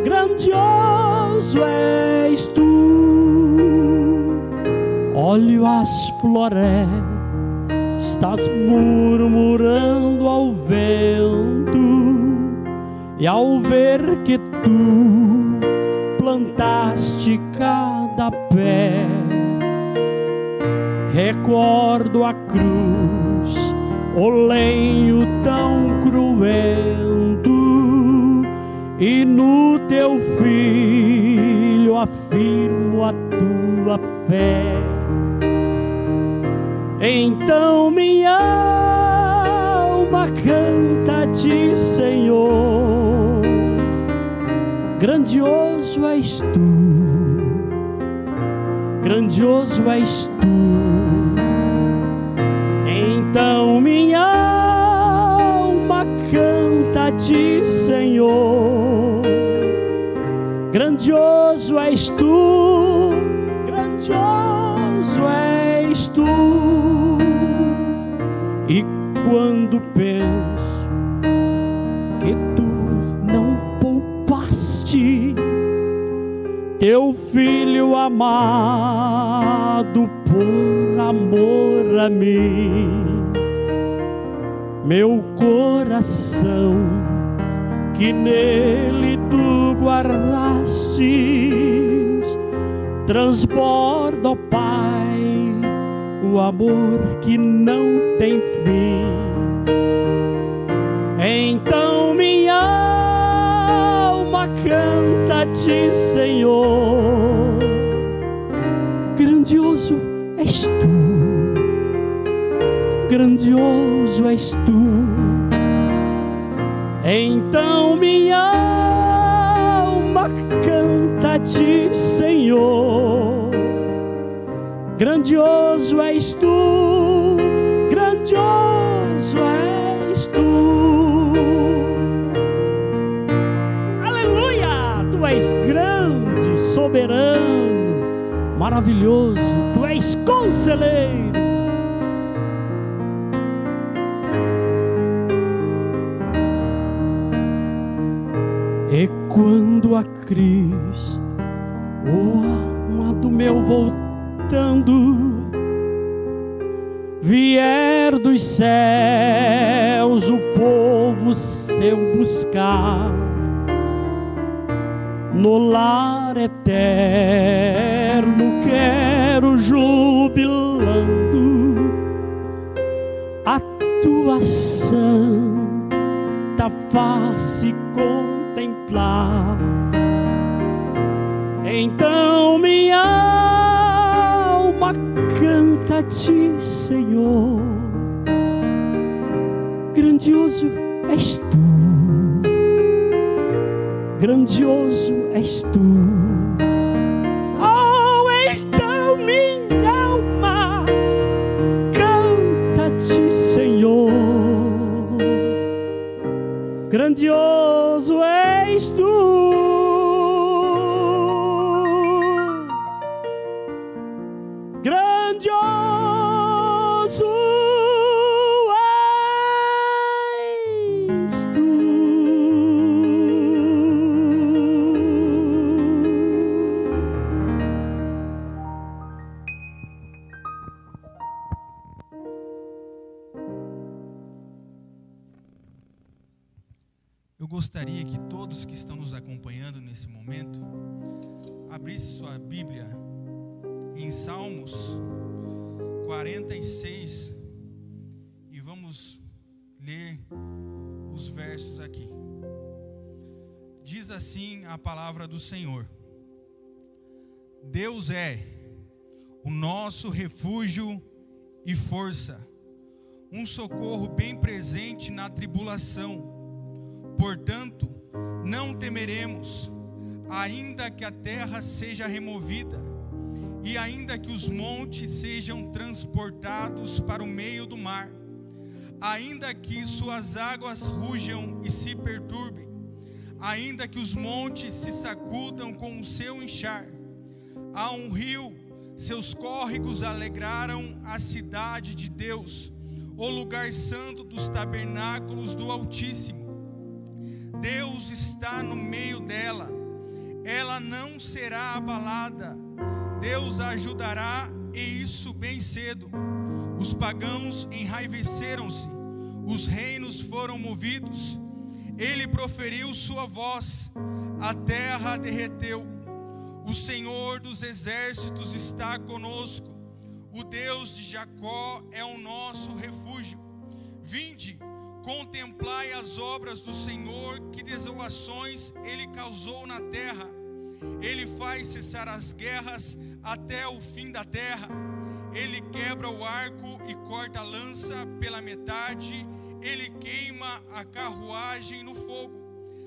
grandioso és tu. Olho as florestas murmurando ao vento, e ao ver que tu plantaste cada pé, recordo a cruz, o lenho tão cruento, e no teu filho afirmo a tua fé. Então minha alma canta-te, Senhor, grandioso és tu, grandioso és tu. Então minha alma canta-te, Senhor, grandioso és tu, grandioso és tu. E quando penso que tu não poupaste teu filho amado por amor a mim, meu coração que nele tu guardastes transborda, ó Pai, o amor que não tem fim. Então minha alma canta-te, Senhor, grandioso és tu, grandioso és tu. Então minha alma canta-te, Senhor, grandioso és tu, grandioso és tu. Aleluia! Tu és grande, soberano, maravilhoso, tu és conselheiro. E quando a Cristo, o amado meu voltando, vier dos céus o povo seu buscar, no lar eterno quero jubilando a tua santa face contemplar. Então minha alma canta-te, Senhor, grandioso és tu, grandioso és tu. Oh, então minha alma canta-te, Senhor, grandioso és tu. Grandioso és tu. Eu gostaria que todos que estão nos acompanhando nesse momento abrissem sua Bíblia em Salmos 46 e vamos ler os versos aqui. Diz assim a palavra do Senhor: Deus é o nosso refúgio e força, um socorro bem presente na tribulação. Portanto, não temeremos, ainda que a terra seja removida, e ainda que os montes sejam transportados para o meio do mar, ainda que suas águas rujam e se perturbem, ainda que os montes se sacudam com o seu enxar. Há um rio, seus córregos alegraram a cidade de Deus, o lugar santo dos tabernáculos do Altíssimo. Deus está no meio dela, ela não será abalada. Deus a ajudará, e isso bem cedo. Os pagãos enraiveceram-se, os reinos foram movidos. Ele proferiu sua voz, a terra derreteu. O Senhor dos exércitos está conosco. O Deus de Jacó é o nosso refúgio. Vinde, contemplai as obras do Senhor, que desolações Ele causou na terra. Ele faz cessar as guerras até o fim da terra. Ele quebra o arco e corta a lança pela metade. Ele queima a carruagem no fogo.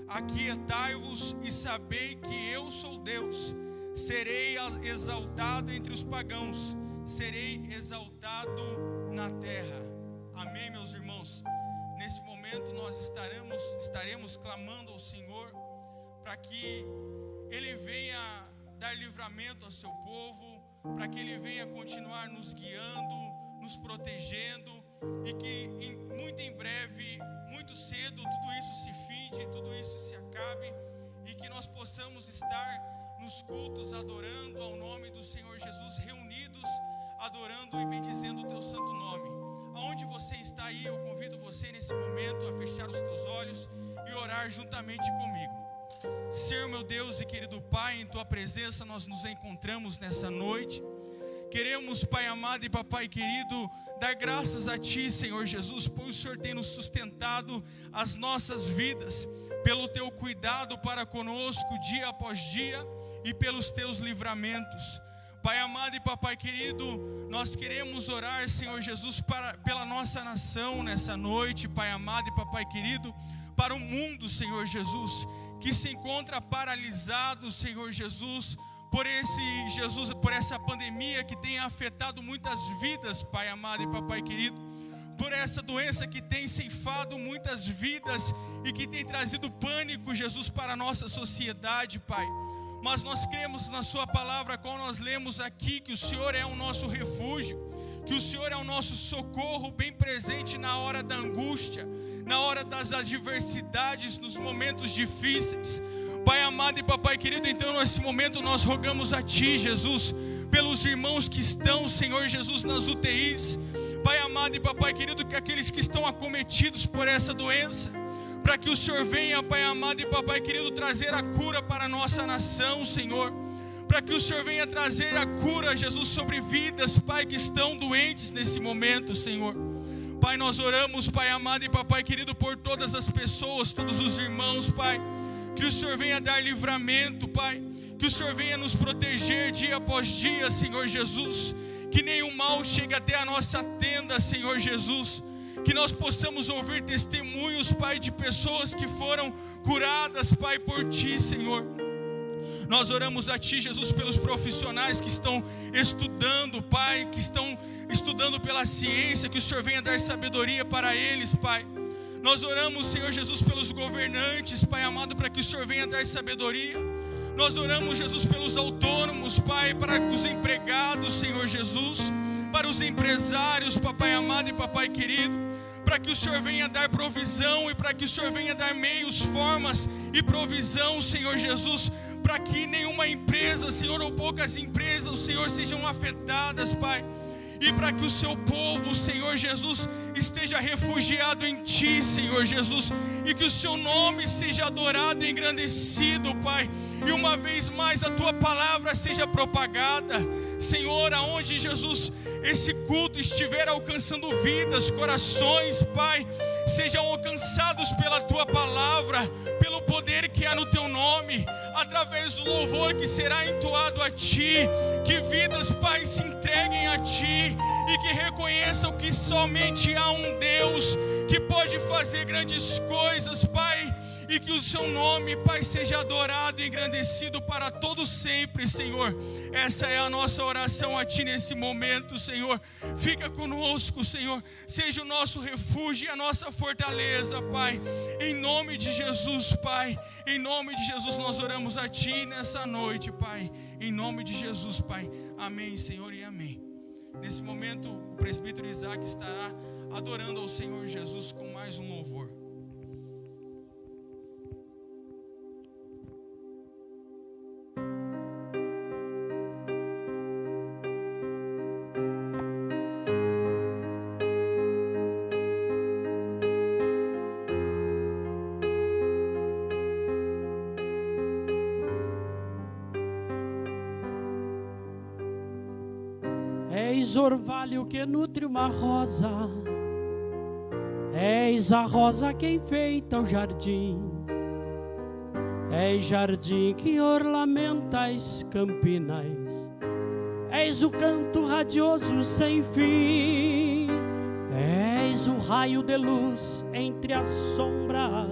Aquietai-vos e sabei que eu sou Deus. Serei exaltado entre os pagãos, serei exaltado na terra. Amém, meus irmãos? Nesse momento nós estaremos clamando ao Senhor para que Ele venha dar livramento ao seu povo, para que Ele venha continuar nos guiando, nos protegendo, e que muito em breve, muito cedo, tudo isso se finde, tudo isso se acabe, e que nós possamos estar nos cultos adorando ao nome do Senhor Jesus, reunidos, adorando e bendizendo o teu santo nome. Aonde você está aí, eu convido você nesse momento a fechar os teus olhos e orar juntamente comigo. Senhor meu Deus e querido Pai, em tua presença nós nos encontramos nessa noite. Queremos, Pai amado e Papai querido, dar graças a Ti, Senhor Jesus, pois o Senhor tem nos sustentado as nossas vidas, pelo Teu cuidado para conosco dia após dia e pelos Teus livramentos. Pai amado e Papai querido, nós queremos orar, Senhor Jesus, pela nossa nação nessa noite, Pai amado e Papai querido, para o mundo, Senhor Jesus, que se encontra paralisado, Senhor Jesus, por essa pandemia que tem afetado muitas vidas, Pai amado e Papai querido, por essa doença que tem ceifado muitas vidas e que tem trazido pânico, Jesus, para a nossa sociedade, Pai. Mas nós cremos na sua palavra, qual nós lemos aqui, que o Senhor é o nosso refúgio, que o Senhor é o nosso socorro bem presente na hora da angústia, na hora das adversidades, nos momentos difíceis. Pai amado e Papai querido, então nesse momento nós rogamos a Ti, Jesus, pelos irmãos que estão, Senhor Jesus, nas UTIs. Pai amado e Papai querido, que aqueles que estão acometidos por essa doença, para que o Senhor venha, Pai amado e Papai querido, trazer a cura para a nossa nação, Senhor. Para que o Senhor venha trazer a cura, Jesus, sobre vidas, Pai, que estão doentes nesse momento, Senhor. Pai, nós oramos, Pai amado e Papai querido, por todas as pessoas, todos os irmãos, Pai. Que o Senhor venha dar livramento, Pai. Que o Senhor venha nos proteger dia após dia, Senhor Jesus. Que nenhum mal chegue até a nossa tenda, Senhor Jesus. Que nós possamos ouvir testemunhos, Pai, de pessoas que foram curadas, Pai, por Ti, Senhor. Nós oramos a Ti, Jesus, pelos profissionais que estão estudando, Pai, que estão estudando pela ciência, que o Senhor venha dar sabedoria para eles, Pai. Nós oramos, Senhor Jesus, pelos governantes, Pai amado, para que o Senhor venha dar sabedoria. Nós oramos, Jesus, pelos autônomos, Pai, para os empregados, Senhor Jesus, para os empresários, Papai amado e Papai querido, para que o Senhor venha dar provisão e para que o Senhor venha dar meios, formas e provisão, Senhor Jesus, para que nenhuma empresa, Senhor, ou poucas empresas, Senhor, sejam afetadas, Pai. E para que o seu povo, Senhor Jesus, esteja refugiado em Ti, Senhor Jesus, e que o seu nome seja adorado e engrandecido, Pai. E uma vez mais a Tua palavra seja propagada, Senhor, aonde, Jesus, esse culto estiver alcançando vidas, corações, Pai, sejam alcançados pela Tua palavra, pelo poder que há no Teu nome, através do louvor que será entoado a Ti. Que vidas, Pai, se entreguem a Ti e que reconheçam que somente há um Deus que pode fazer grandes coisas, Pai. E que o Seu nome, Pai, seja adorado e engrandecido para todo sempre, Senhor. Essa é a nossa oração a Ti nesse momento, Senhor. Fica conosco, Senhor. Seja o nosso refúgio e a nossa fortaleza, Pai. Em nome de Jesus, Pai. Em nome de Jesus nós oramos a Ti nessa noite, Pai. Em nome de Jesus, Pai. Amém, Senhor, e amém. Nesse momento, o presbítero Isaac estará adorando ao Senhor Jesus com mais um louvor. És orvalho que nutre uma rosa, és a rosa que enfeita o jardim, és jardim que ornamenta as campinas, és o canto radioso sem fim, és o raio de luz entre as sombras,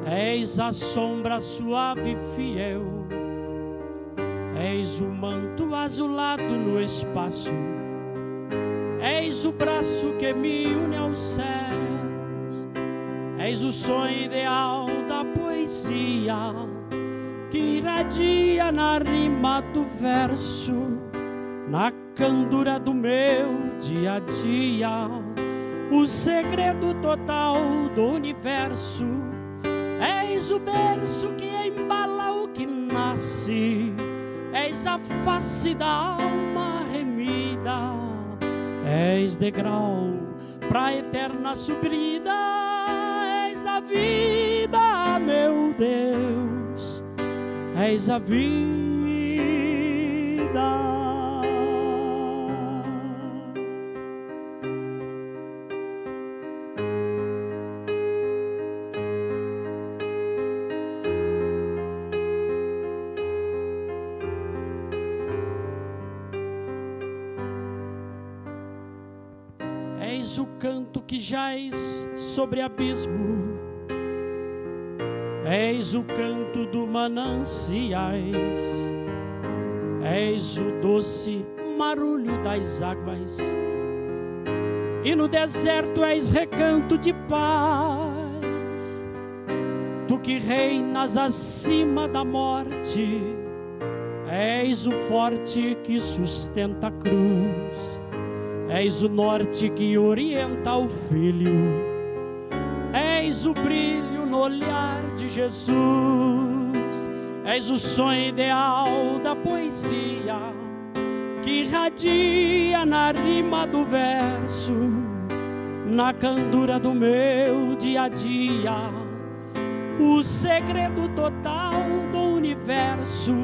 és a sombra suave e fiel, és o manto azulado no espaço, és o braço que me une aos céus, és o sonho ideal da poesia que irradia na rima do verso, na candura do meu dia a dia, o segredo total do universo. És o berço que embala o que nasce, és a face da alma remida, és degrau pra eterna subida, és a vida, meu Deus, és a vida. És o canto que jaz sobre abismo, és o canto do mananciais, és o doce marulho das águas, e no deserto és recanto de paz. Tu que reinas acima da morte, és o forte que sustenta a cruz, és o norte que orienta o filho, és o brilho no olhar de Jesus, és o sonho ideal da poesia que irradia na rima do verso, na candura do meu dia a dia, o segredo total do universo.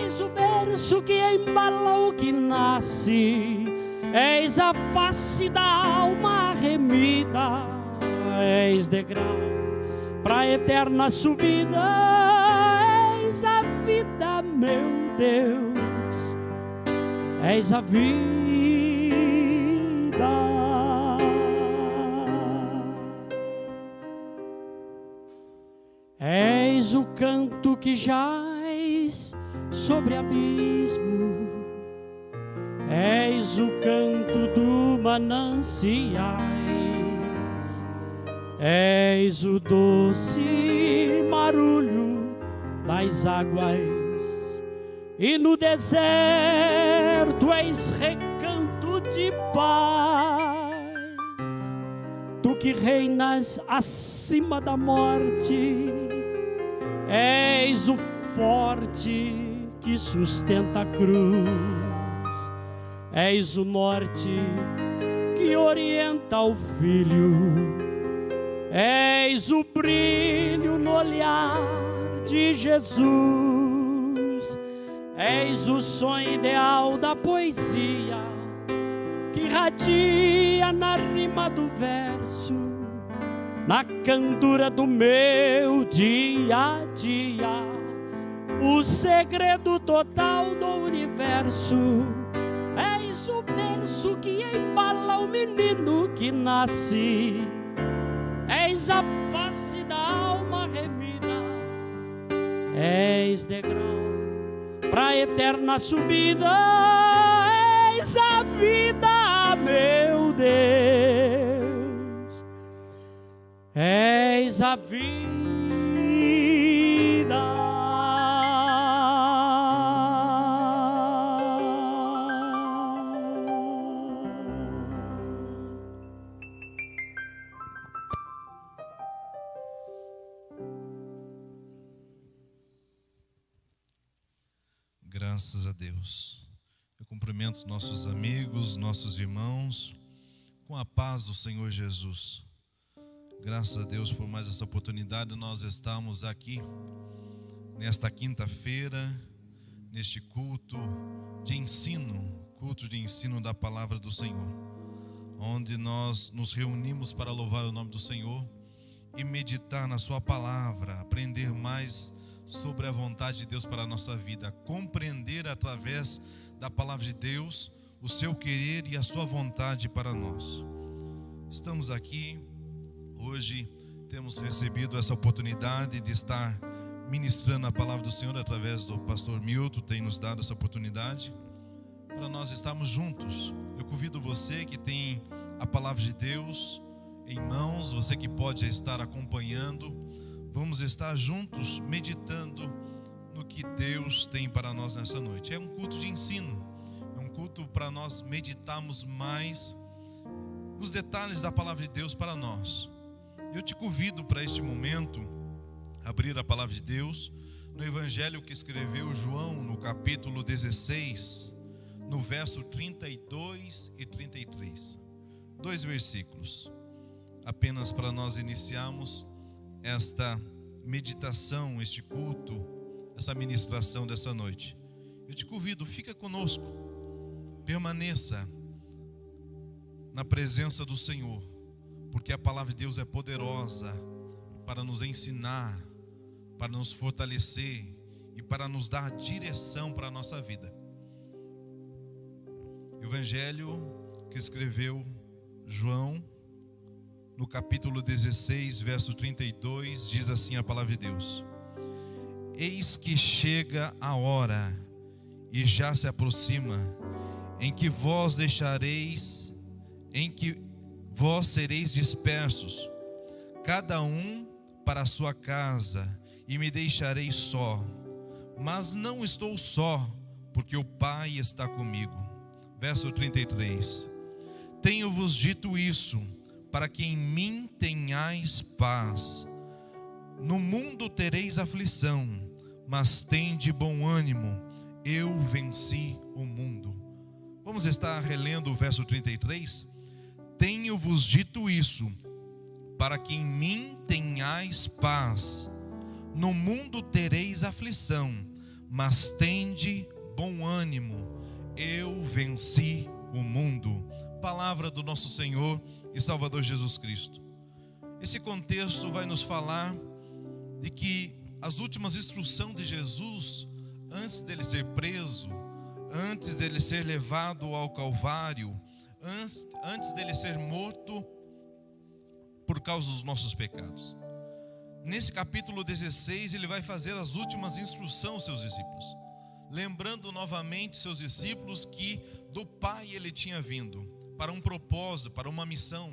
És o berço que embala o que nasce, és a face da alma remida, és degrau pra eterna subida, és a vida, meu Deus, és a vida. És o canto que jaz sobre abismo, és o canto do mananciais, és o doce marulho das águas, e no deserto és recanto de paz. Tu que reinas acima da morte, és o forte que sustenta a cruz, és o norte que orienta o filho, és o brilho no olhar de Jesus, és o sonho ideal da poesia que irradia na rima do verso, na candura do meu dia a dia, o segredo total do universo. És o berço que embala o menino que nasce, és a face da alma remida, és degrau pra eterna subida, és a vida, meu Deus, és a vida. Graças a Deus. Eu cumprimento nossos amigos, nossos irmãos, com a paz do Senhor Jesus. Graças a Deus por mais essa oportunidade de nós estarmos aqui, nesta quinta-feira, neste culto de ensino culto de ensino da palavra do Senhor, onde nós nos reunimos para louvar o nome do Senhor e meditar na sua palavra, aprender mais sobre a vontade de Deus para a nossa vida, compreender através da palavra de Deus o seu querer e a sua vontade para nós. Estamos aqui hoje, temos recebido essa oportunidade de estar ministrando a palavra do Senhor através do pastor Milton, tem nos dado essa oportunidade para nós estarmos juntos. Eu convido você que tem a palavra de Deus em mãos, você que pode estar acompanhando, vamos estar juntos meditando no que Deus tem para nós nessa noite. É um culto de ensino, é um culto para nós meditarmos mais nos detalhes da palavra de Deus para nós. Eu te convido para este momento abrir a palavra de Deus no evangelho que escreveu João, no capítulo 16, no verso 32 e 33. 2 versículos, apenas para nós iniciarmos esta meditação, este culto, essa ministração dessa noite. Eu te convido, fica conosco, permaneça na presença do Senhor, porque a palavra de Deus é poderosa para nos ensinar, para nos fortalecer e para nos dar direção para a nossa vida. Evangelho que escreveu João, no capítulo 16, verso 32, diz assim a palavra de Deus: Eis que chega a hora, e já se aproxima, em que vós sereis dispersos, cada um para a sua casa, e me deixareis só. Mas não estou só, porque o Pai está comigo. Verso 33. Tenho-vos dito isso, para que em mim tenhais paz. No mundo tereis aflição, mas tende bom ânimo, eu venci o mundo. Vamos estar relendo o verso 33? Tenho-vos dito isso, para que em mim tenhais paz. No mundo tereis aflição, mas tende bom ânimo, eu venci o mundo. Palavra do nosso Senhor e Salvador Jesus Cristo. Esse contexto vai nos falar de que as últimas instruções de Jesus, antes dele ser preso, antes dele ser levado ao Calvário, antes dele ser morto por causa dos nossos pecados. Nesse capítulo 16, ele vai fazer as últimas instruções aos seus discípulos, lembrando novamente seus discípulos que do Pai ele tinha vindo para um propósito, para uma missão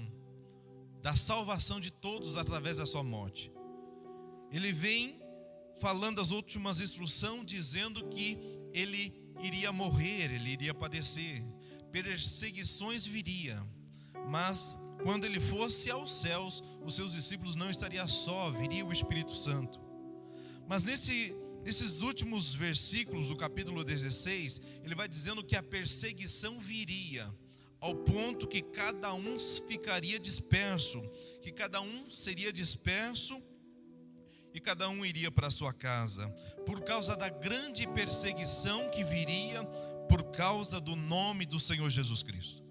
da salvação de todos através da sua morte. Ele vem falando as últimas instruções, dizendo que ele iria morrer, ele iria padecer, perseguições viria, mas quando ele fosse aos céus, os seus discípulos não estariam só, viria o Espírito Santo. Mas nesses últimos versículos do capítulo 16, ele vai dizendo que a perseguição viria, ao ponto que cada um ficaria disperso, que cada um seria disperso e cada um iria para a sua casa, por causa da grande perseguição que viria por causa do nome do Senhor Jesus Cristo.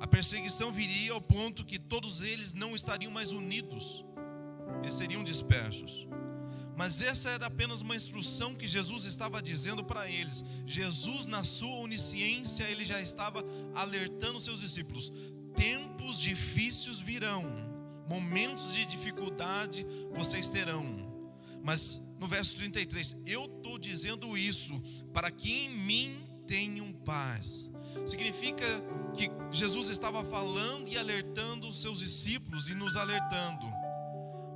A perseguição viria ao ponto que todos eles não estariam mais unidos, eles seriam dispersos. Mas essa era apenas uma instrução que Jesus estava dizendo para eles. Jesus, na sua onisciência, ele já estava alertando seus discípulos: tempos difíceis virão, momentos de dificuldade vocês terão. Mas no verso 33, eu estou dizendo isso para que em mim tenham paz. Significa que Jesus estava falando e alertando os seus discípulos e nos alertando,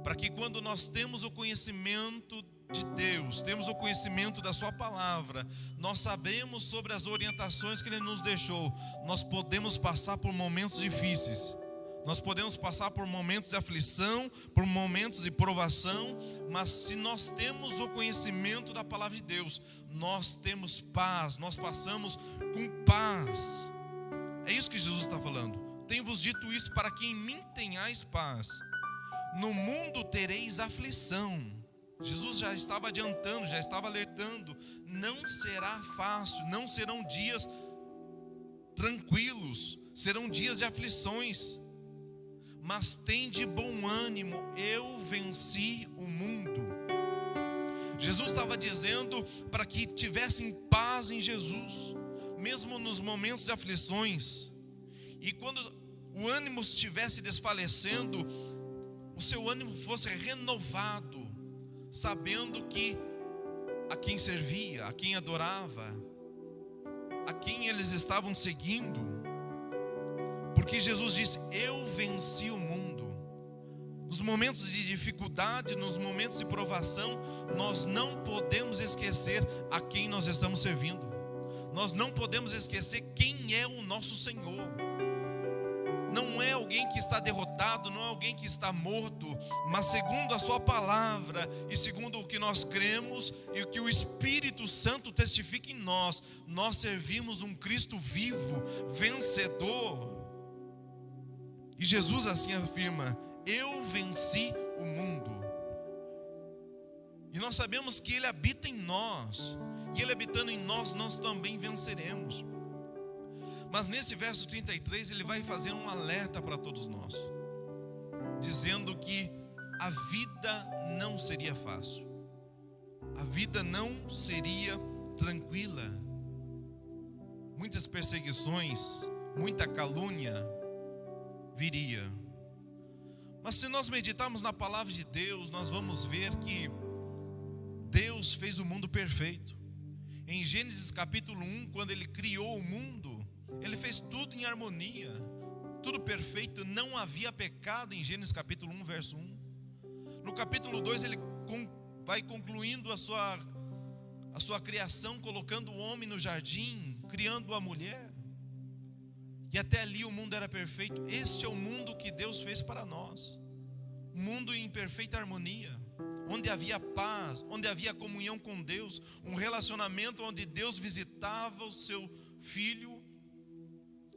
para que quando nós temos o conhecimento de Deus, temos o conhecimento da sua palavra, nós sabemos sobre as orientações que Ele nos deixou, nós podemos passar por momentos difíceis, nós podemos passar por momentos de aflição, por momentos de provação, mas se nós temos o conhecimento da palavra de Deus, nós temos paz, nós passamos com paz. É isso que Jesus está falando. Tenho-vos dito isso para que em mim tenhais paz. No mundo tereis aflição. Jesus já estava adiantando, já estava alertando. Não será fácil, não serão dias tranquilos, serão dias de aflições, mas tende bom ânimo, eu venci o mundo. Jesus estava dizendo para que tivessem paz em Jesus, mesmo nos momentos de aflições. E quando o ânimo estivesse desfalecendo, o seu ânimo fosse renovado, sabendo que a quem servia, a quem adorava, a quem eles estavam seguindo. Porque Jesus disse: eu venci o mundo. Nos momentos de dificuldade, nos momentos de provação, nós não podemos esquecer a quem nós estamos servindo. Nós não podemos esquecer quem é o nosso Senhor. Não é alguém que está derrotado, não é alguém que está morto, mas segundo a sua palavra e segundo o que nós cremos e o que o Espírito Santo testifica em nós, nós servimos um Cristo vivo, vencedor. E Jesus assim afirma: eu venci o mundo. E nós sabemos que Ele habita em nós, e Ele habitando em nós, nós também venceremos. Mas nesse verso 33 ele vai fazer um alerta para todos nós, dizendo que a vida não seria fácil, a vida não seria tranquila. Muitas perseguições, muita calúnia viria. Mas se nós meditarmos na palavra de Deus, nós vamos ver que Deus fez o mundo perfeito. Em Gênesis capítulo 1, quando Ele criou o mundo, Ele fez tudo em harmonia, tudo perfeito, não havia pecado. Em Gênesis capítulo 1, verso 1. No capítulo 2 Ele vai concluindo a sua criação, colocando o homem no jardim, criando a mulher. E até ali o mundo era perfeito. Este é o mundo que Deus fez para nós, um mundo em perfeita harmonia, onde havia paz, onde havia comunhão com Deus, um relacionamento onde Deus visitava o seu filho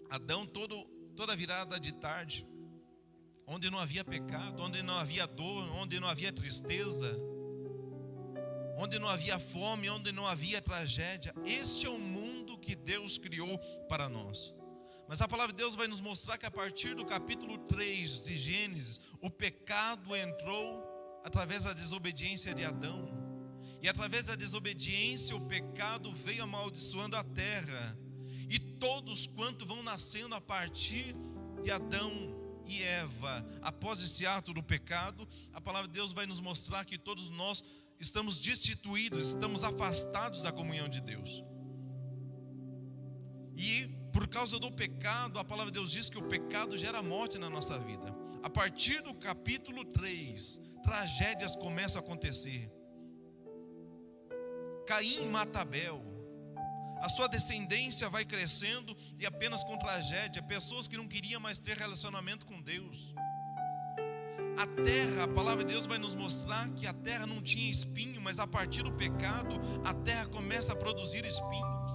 Adão toda virada de tarde, onde não havia pecado, onde não havia dor, onde não havia tristeza, onde não havia fome, onde não havia tragédia. Este é o mundo que Deus criou para nós. Mas a palavra de Deus vai nos mostrar que a partir do capítulo 3 de Gênesis, o pecado entrou através da desobediência de Adão. E através da desobediência, o pecado veio amaldiçoando a terra. E todos quanto vão nascendo a partir de Adão e Eva, após esse ato do pecado, a palavra de Deus vai nos mostrar que todos nós estamos destituídos, estamos afastados da comunhão de Deus. E por causa do pecado, a palavra de Deus diz que o pecado gera morte na nossa vida. A partir do capítulo 3, tragédias começam a acontecer. Caim mata Abel. A sua descendência vai crescendo e apenas com tragédia. Pessoas que não queriam mais ter relacionamento com Deus. A terra, a palavra de Deus vai nos mostrar que a terra não tinha espinho, mas a partir do pecado, a terra começa a produzir espinhos.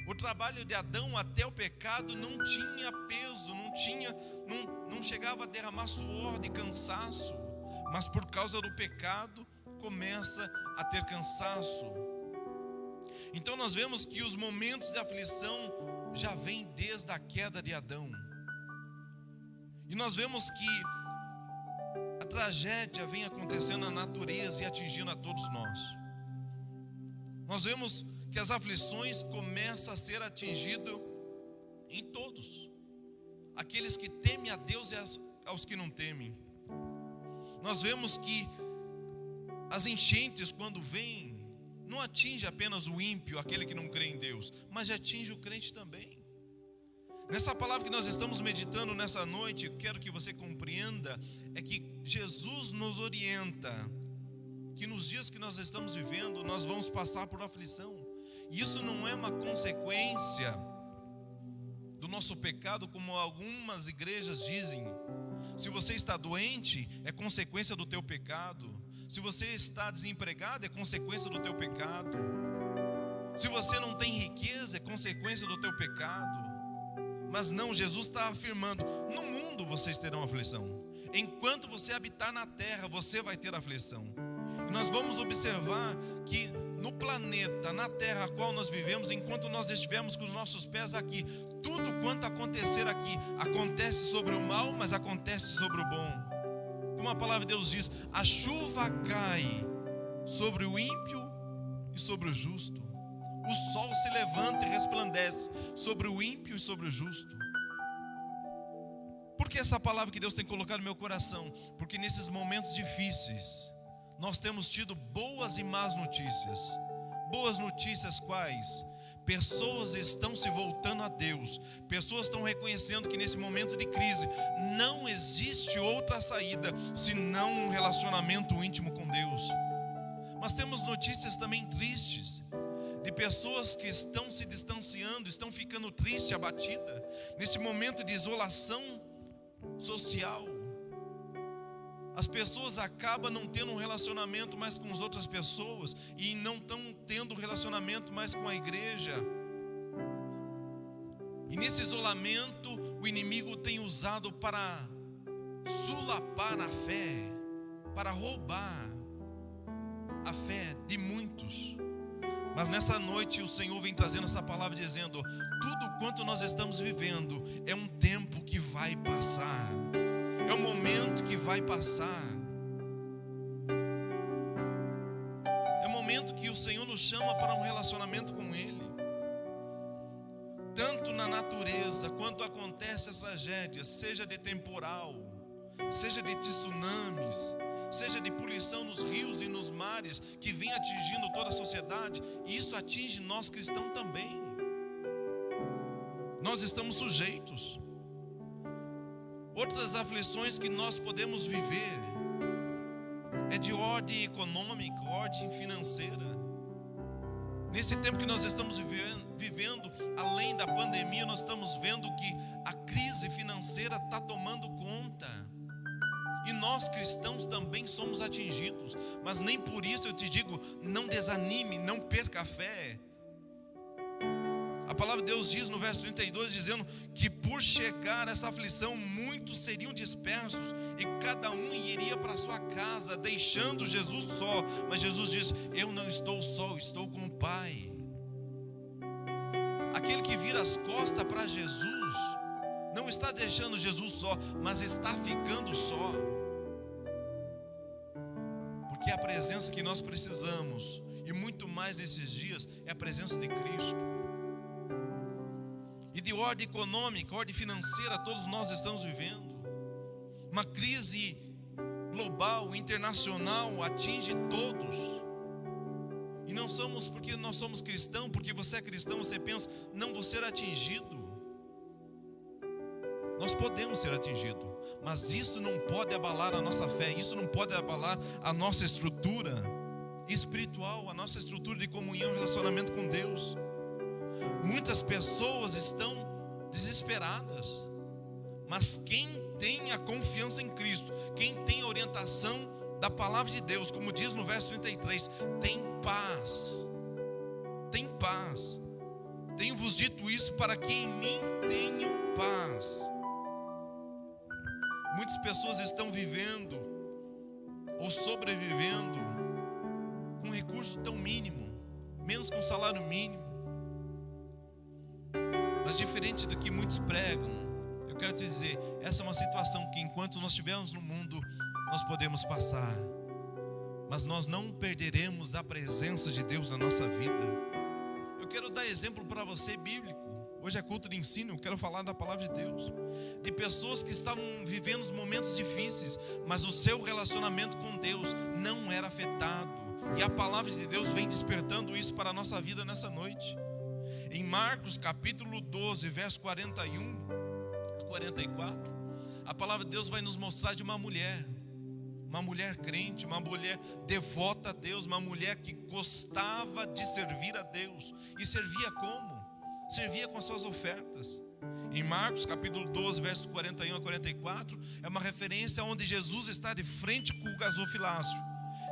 O trabalho de Adão até o pecado não tinha peso, não chegava a derramar suor de cansaço, mas por causa do pecado começa a ter cansaço. Então nós vemos que os momentos de aflição já vêm desde a queda de Adão. E nós vemos que a tragédia vem acontecendo na natureza e atingindo a todos nós. Nós vemos que as aflições começam a ser atingidas em todos, aqueles que temem a Deus e aos que não temem. Nós vemos que as enchentes, quando vêm, não atinge apenas o ímpio, aquele que não crê em Deus, mas atinge o crente também. Nessa palavra que nós estamos meditando nessa noite, eu quero que você compreenda, é que Jesus nos orienta, que nos dias que nós estamos vivendo, nós vamos passar por aflição. E isso não é uma consequência do nosso pecado, como algumas igrejas dizem. Se você está doente, é consequência do teu pecado. Se você está desempregado, é consequência do teu pecado. Se você não tem riqueza, é consequência do teu pecado. Mas não, Jesus está afirmando: no mundo vocês terão aflição. Enquanto você habitar na terra, você vai ter aflição. E nós vamos observar que no planeta, na terra a qual nós vivemos, enquanto nós estivermos com os nossos pés aqui, tudo quanto acontecer aqui, acontece sobre o mal, mas acontece sobre o bom. Como a palavra de Deus diz, a chuva cai sobre o ímpio e sobre o justo. O sol se levanta e resplandece sobre o ímpio e sobre o justo. Por que essa palavra que Deus tem colocado no meu coração? Porque nesses momentos difíceis, nós temos tido boas e más notícias. Boas notícias quais? Pessoas estão se voltando a Deus. Pessoas estão reconhecendo que nesse momento de crise não existe outra saída senão um relacionamento íntimo com Deus. Mas temos notícias também tristes, de pessoas que estão se distanciando, estão ficando tristes, abatidas, nesse momento de isolação social. As pessoas acabam não tendo um relacionamento mais com as outras pessoas e não estão tendo relacionamento mais com a igreja. E nesse isolamento, o inimigo tem usado para sulapar a fé, para roubar a fé de muitos. Mas nessa noite o Senhor vem trazendo essa palavra dizendo: tudo quanto nós estamos vivendo é um tempo que vai passar. É um momento que vai passar. É um momento que o Senhor nos chama para um relacionamento com Ele. Tanto na natureza, quando acontecem as tragédias, seja de temporal, seja de tsunamis, seja de poluição nos rios e nos mares, que vem atingindo toda a sociedade, e isso atinge nós cristãos também. Nós estamos sujeitos. Outras aflições que nós podemos viver é de ordem econômica, ordem financeira. Nesse tempo que nós estamos vivendo, além da pandemia, nós estamos vendo que a crise financeira está tomando conta. E nós cristãos também somos atingidos. Mas nem por isso eu te digo, não desanime, não perca a fé. A palavra de Deus diz no verso 32, dizendo que por chegar essa aflição, muitos seriam dispersos e cada um iria para a sua casa, deixando Jesus só. Mas Jesus diz: eu não estou só, eu estou com o Pai. Aquele que vira as costas para Jesus, não está deixando Jesus só, mas está ficando só. Porque a presença que nós precisamos, e muito mais nesses dias, é a presença de Cristo. E de ordem econômica, ordem financeira, todos nós estamos vivendo. Uma crise global, internacional, atinge todos. E não somos porque nós somos cristãos, porque você é cristão, você pensa, não vou ser atingido. Nós podemos ser atingidos, mas isso não pode abalar a nossa fé, isso não pode abalar a nossa estrutura espiritual, a nossa estrutura de comunhão e relacionamento com Deus. Muitas pessoas estão desesperadas, mas quem tem a confiança em Cristo, quem tem a orientação da palavra de Deus, como diz no verso 33, tem paz. Tem paz. Tenho-vos dito isso para que em mim tenham paz. Muitas pessoas estão vivendo ou sobrevivendo com um recurso tão mínimo, menos que um salário mínimo. Mas diferente do que muitos pregam, eu quero te dizer, essa é uma situação que enquanto nós estivermos no mundo, nós podemos passar. Mas nós não perderemos a presença de Deus na nossa vida. Eu quero dar exemplo para você bíblico. Hoje é culto de ensino, eu quero falar da palavra de Deus. De pessoas que estavam vivendo momentos difíceis, mas o seu relacionamento com Deus não era afetado. E a palavra de Deus vem despertando isso para a nossa vida nessa noite. Em Marcos capítulo 12, verso 41 a 44, a palavra de Deus vai nos mostrar de uma mulher crente, uma mulher devota a Deus, uma mulher que gostava de servir a Deus. E servia como? Servia com as suas ofertas. Em Marcos capítulo 12, verso 41 a 44, é uma referência onde Jesus está de frente com o gasofilácio,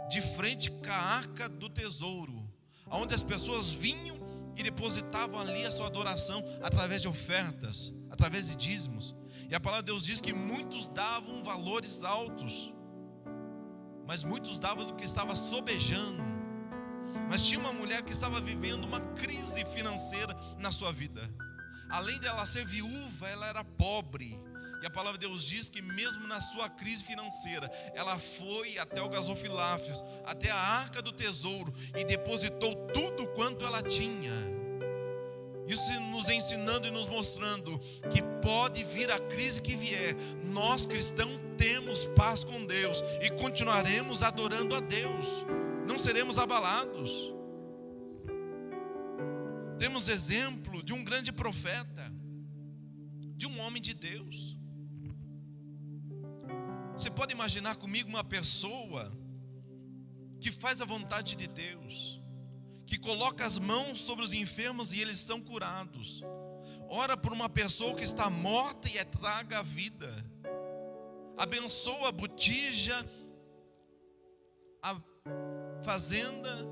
de frente com a arca do tesouro, onde as pessoas vinham e depositavam ali a sua adoração através de ofertas, através de dízimos. E a palavra de Deus diz que muitos davam valores altos. mas muitos davam do que estava sobejando. Mas tinha uma mulher que estava vivendo uma crise financeira na sua vida. Além dela ser viúva, ela era pobre. E a palavra de Deus diz que mesmo na sua crise financeira, ela foi até o gasofilácio, até a arca do tesouro, e depositou tudo quanto ela tinha. Isso nos ensinando e nos mostrando que pode vir a crise que vier, nós cristãos temos paz com Deus e continuaremos adorando a Deus, não seremos abalados. Temos exemplo de um grande profeta, de um homem de Deus. Você pode imaginar comigo uma pessoa que faz a vontade de Deus, que coloca as mãos sobre os enfermos e eles são curados, ora por uma pessoa que está morta e traga a vida, abençoa, botija a fazenda,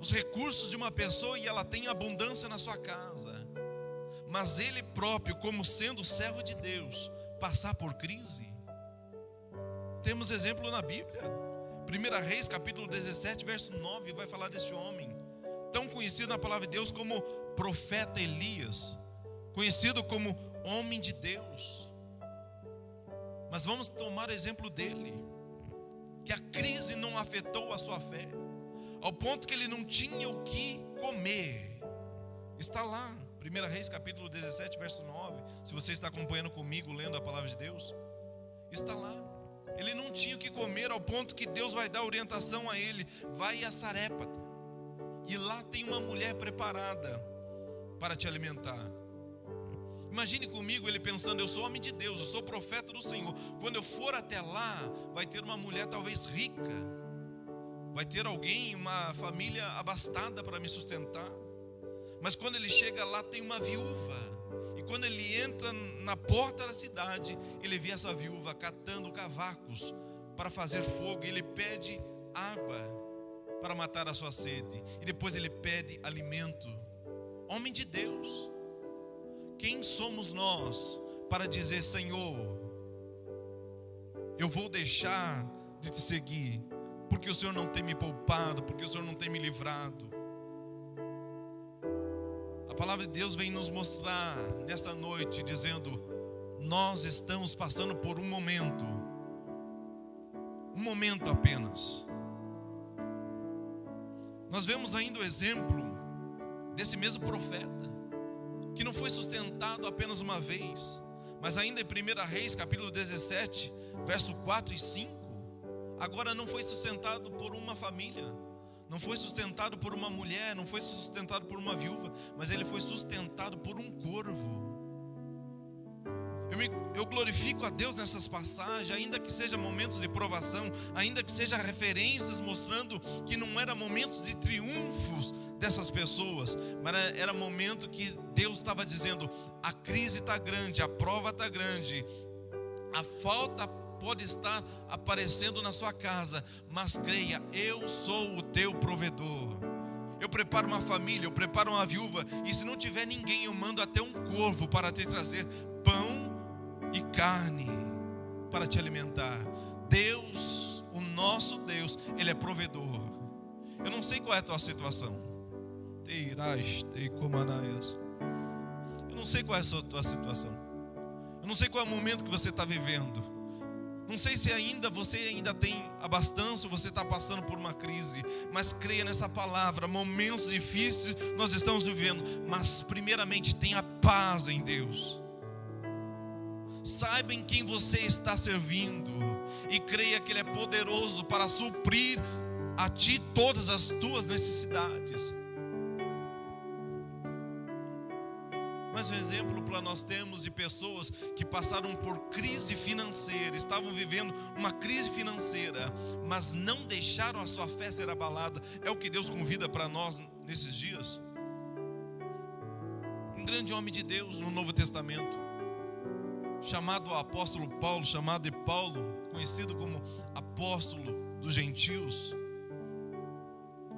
os recursos de uma pessoa e ela tem abundância na sua casa, mas ele próprio, como sendo servo de Deus, passar por crise. Temos exemplo na Bíblia. 1 Reis, capítulo 17, verso 9, vai falar desse homem, tão conhecido na palavra de Deus como profeta Elias, conhecido como homem de Deus. Mas vamos tomar o exemplo dele, que a crise não afetou a sua fé, ao ponto que ele não tinha o que comer. Está lá, 1 Reis, capítulo 17, verso 9, se você está acompanhando comigo, lendo a palavra de Deus, está lá. Ele não tinha o que comer, ao ponto que Deus vai dar orientação a ele: vai a Sarepta, e lá tem uma mulher preparada para te alimentar. Imagine comigo ele pensando: eu sou homem de Deus, eu sou profeta do Senhor, quando eu for até lá, vai ter uma mulher talvez rica, vai ter alguém, uma família abastada para me sustentar. Mas quando ele chega lá, tem uma viúva. E quando ele entra na porta da cidade, ele vê essa viúva catando cavacos para fazer fogo. E ele pede água para matar a sua sede. E depois ele pede alimento. Homem de Deus. Quem somos nós para dizer: Senhor, eu vou deixar de te seguir, porque o Senhor não tem me poupado, porque o Senhor não tem me livrado? A palavra de Deus vem nos mostrar nesta noite, dizendo: nós estamos passando por um momento apenas. Nós vemos ainda o exemplo desse mesmo profeta, que não foi sustentado apenas uma vez, mas ainda em 1 Reis, capítulo 17, verso 4 e 5, agora não foi sustentado por uma família, não foi sustentado por uma mulher, não foi sustentado por uma viúva, mas ele foi sustentado por um corvo. Eu glorifico a Deus nessas passagens, ainda que seja momentos de provação, ainda que seja referências mostrando que não era momentos de triunfos dessas pessoas, mas era momento que Deus estava dizendo: a crise está grande, a prova está grande, a falta pode estar aparecendo na sua casa, mas creia, eu sou o teu provedor. Eu preparo uma família, eu preparo uma viúva, e se não tiver ninguém, eu mando até um corvo para te trazer pão e carne para te alimentar. Deus, o nosso Deus, Ele é provedor. Eu não sei qual é a tua situação. Eu não sei qual é a tua situação. Eu não sei qual é o momento que você está vivendo. Não sei se você ainda tem abastança, você está passando por uma crise, mas creia nessa palavra. Momentos difíceis nós estamos vivendo, mas primeiramente tenha paz em Deus. Saiba em quem você está servindo e creia que Ele é poderoso para suprir a ti todas as tuas necessidades. Mas um exemplo para nós temos de pessoas que passaram por crise financeira, estavam vivendo uma crise financeira, mas não deixaram a sua fé ser abalada. É o que Deus convida para nós nesses dias. Um grande homem de Deus no Novo Testamento, chamado apóstolo Paulo, chamado de Paulo, conhecido como apóstolo dos gentios.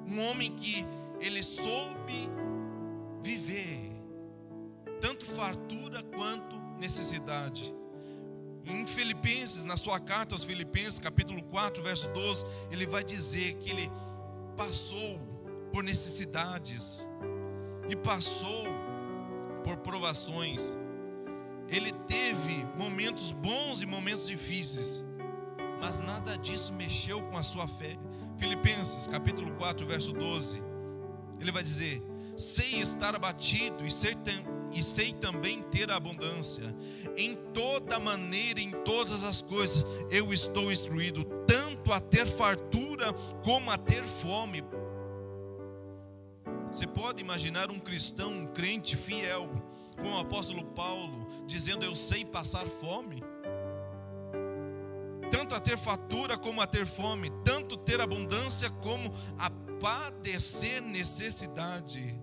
Um homem que ele soube viver tanto fartura quanto necessidade. Em Filipenses, na sua carta aos Filipenses, capítulo 4, verso 12, ele vai dizer que ele passou por necessidades e passou por provações. Ele teve momentos bons e momentos difíceis, mas nada disso mexeu com a sua fé. Filipenses, capítulo 4, verso 12, ele vai dizer: sei estar abatido e sei também ter abundância. Em toda maneira, em todas as coisas, eu estou instruído, tanto a ter fartura como a ter fome. Você pode imaginar um cristão, um crente fiel, como o apóstolo Paulo, dizendo: eu sei passar fome? Tanto a ter fartura como a ter fome, tanto ter abundância como a padecer necessidade.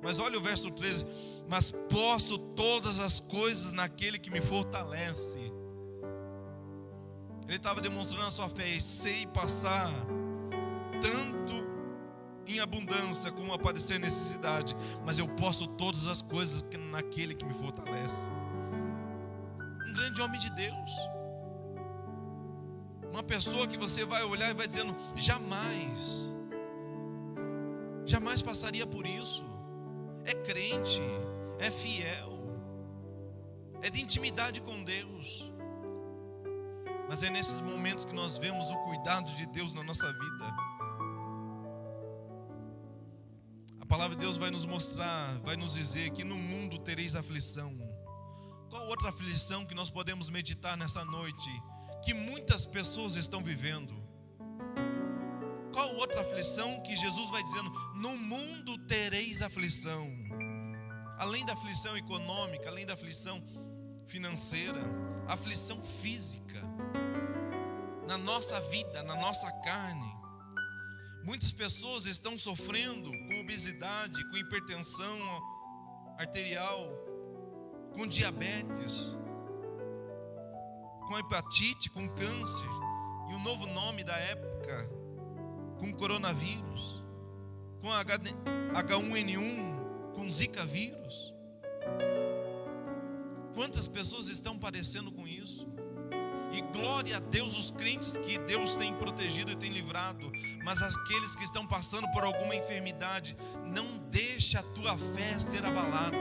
Mas olha o verso 13: mas posso todas as coisas naquele que me fortalece. Ele estava demonstrando a sua fé: sei passar tanto em abundância como a padecer necessidade, mas eu posso todas as coisas naquele que me fortalece. Um grande homem de Deus, uma pessoa que você vai olhar e vai dizendo: jamais passaria por isso. É crente, é fiel, é de intimidade com Deus. Mas é nesses momentos que nós vemos o cuidado de Deus na nossa vida. A palavra de Deus vai nos mostrar, vai nos dizer que no mundo tereis aflição. Qual outra aflição que nós podemos meditar nessa noite, que muitas pessoas estão vivendo? Qual outra aflição que Jesus vai dizendo: no mundo tereis aflição? Além da aflição econômica, além da aflição financeira, aflição física, na nossa vida, na nossa carne. Muitas pessoas estão sofrendo com obesidade, com hipertensão arterial, com diabetes, com hepatite, com câncer, e o novo nome da época, com coronavírus, com H1N1, com Zika vírus. Quantas pessoas estão padecendo com isso? E glória a Deus, os crentes que Deus tem protegido e tem livrado. Mas aqueles que estão passando por alguma enfermidade, não deixe a tua fé ser abalada.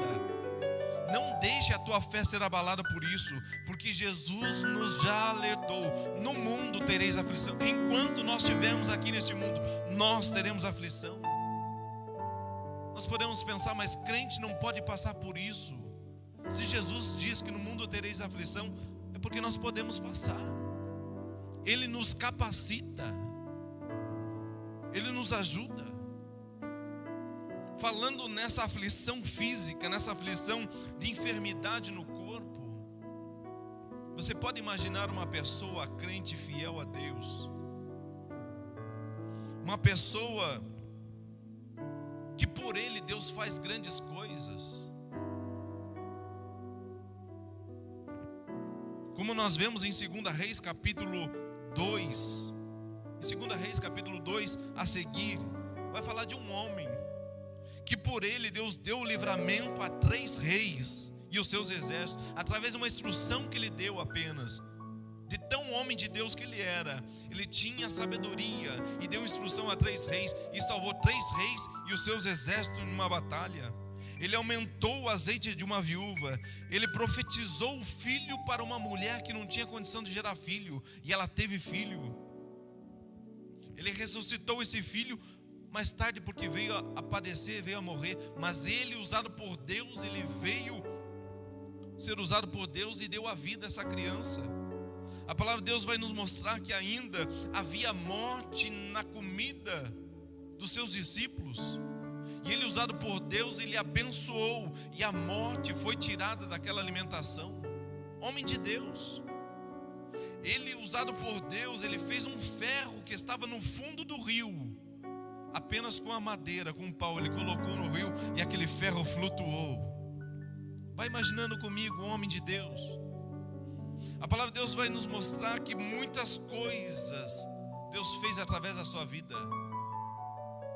Não deixe a tua fé ser abalada por isso, porque Jesus nos já alertou: no mundo tereis aflição. Enquanto nós estivermos aqui neste mundo, nós teremos aflição. Nós podemos pensar: mas crente não pode passar por isso. Se Jesus diz que no mundo tereis aflição, é porque nós podemos passar. Ele nos capacita, Ele nos ajuda. Falando nessa aflição física, nessa aflição de enfermidade no corpo, você pode imaginar uma pessoa crente fiel a Deus, uma pessoa que por ele Deus faz grandes coisas, como nós vemos em 2 Reis capítulo 2. Em 2 Reis capítulo 2, a seguir, vai falar de um homem que por ele Deus deu o livramento a 3 reis e os seus exércitos, através de uma instrução que ele deu apenas. De tão homem de Deus que ele era, ele tinha sabedoria e deu instrução a 3 reis e salvou 3 reis e os seus exércitos numa batalha. Ele aumentou o azeite de uma viúva, ele profetizou o filho para uma mulher que não tinha condição de gerar filho, e ela teve filho. Ele ressuscitou esse filho mais tarde, porque veio a padecer, veio a morrer, mas ele, usado por Deus, ele veio ser usado por Deus e deu a vida a essa criança. A palavra de Deus vai nos mostrar que ainda havia morte na comida dos seus discípulos, e ele, usado por Deus, ele abençoou, e a morte foi tirada daquela alimentação. Homem de Deus. Ele, usado por Deus, ele fez um ferro que estava no fundo do rio, apenas com a madeira, com o pau, ele colocou no rio e aquele ferro flutuou. Vai imaginando comigo, homem de Deus. A palavra de Deus vai nos mostrar que muitas coisas Deus fez através da sua vida.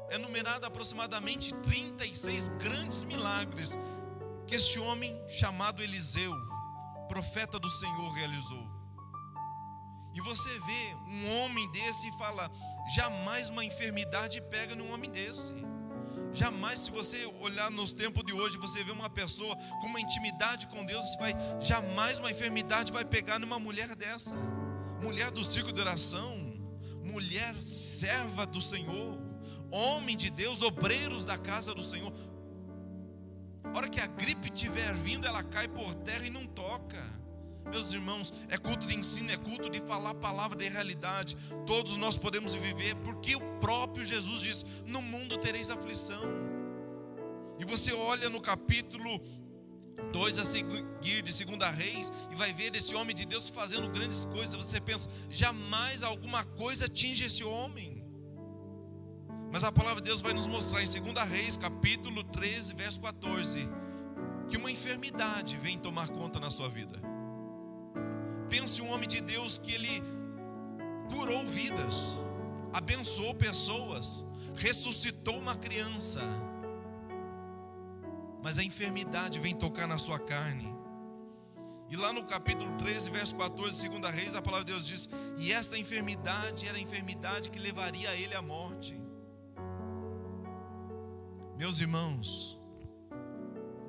É numerado aproximadamente 36 grandes milagres que este homem chamado Eliseu profeta do Senhor realizou. E você vê um homem desse e fala: jamais uma enfermidade pega num homem desse. Jamais, se você olhar nos tempos de hoje, você vê uma pessoa com uma intimidade com Deus, jamais uma enfermidade vai pegar numa mulher dessa. Mulher do círculo de oração, mulher serva do Senhor, homem de Deus, obreiros da casa do Senhor. A hora que a gripe estiver vindo, ela cai por terra e não toca. Meus irmãos, é culto de ensino, é culto de falar a palavra de realidade. Todos nós podemos viver, porque o próprio Jesus diz: no mundo tereis aflição. E você olha no capítulo 2 a seguir de 2 Reis, e vai ver esse homem de Deus fazendo grandes coisas. Você pensa: jamais alguma coisa atinge esse homem. Mas a palavra de Deus vai nos mostrar em 2 Reis, capítulo 13, verso 14, que uma enfermidade vem tomar conta na sua vida. Pense um homem de Deus que ele curou vidas, abençoou pessoas, ressuscitou uma criança, mas a enfermidade vem tocar na sua carne. E lá no capítulo 13, verso 14, 2 Reis, a palavra de Deus diz: e esta enfermidade era a enfermidade que levaria ele à morte. Meus irmãos,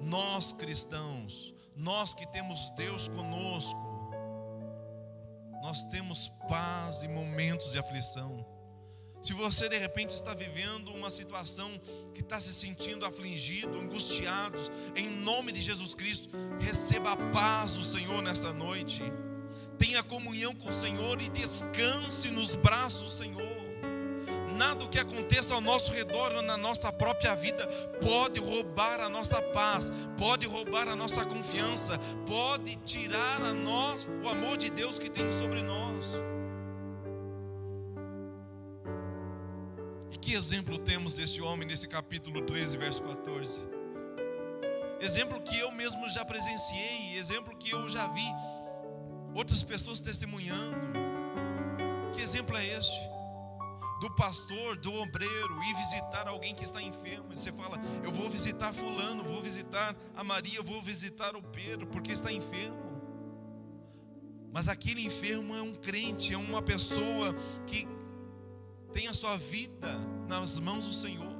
nós cristãos, nós que temos Deus conosco, nós temos paz em momentos de aflição. Se você de repente está vivendo uma situação que está se sentindo afligido, angustiado, em nome de Jesus Cristo, receba a paz do Senhor nessa noite. Tenha comunhão com o Senhor e descanse nos braços do Senhor. Nada o que aconteça ao nosso redor ou na nossa própria vida pode roubar a nossa paz, pode roubar a nossa confiança, pode tirar a nós o amor de Deus que tem sobre nós. E que exemplo temos desse homem nesse capítulo 13, verso 14? Exemplo que eu mesmo já presenciei, exemplo que eu já vi outras pessoas testemunhando. Que exemplo é este? Do pastor, do obreiro, ir visitar alguém que está enfermo. E você fala: eu vou visitar fulano, vou visitar a Maria, vou visitar o Pedro, porque está enfermo. Mas aquele enfermo é um crente, é uma pessoa que tem a sua vida nas mãos do Senhor.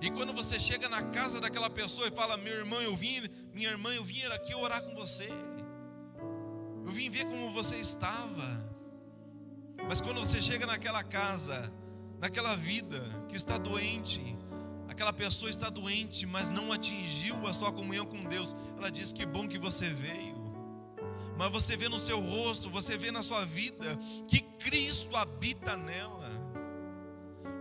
E quando você chega na casa daquela pessoa e fala: minha irmã, eu vim aqui orar com você, eu vim ver como você estava. Mas quando você chega naquela casa, naquela vida que está doente, aquela pessoa está doente, mas não atingiu a sua comunhão com Deus, ela diz: que bom que você veio. Mas você vê no seu rosto, você vê na sua vida que Cristo habita nela.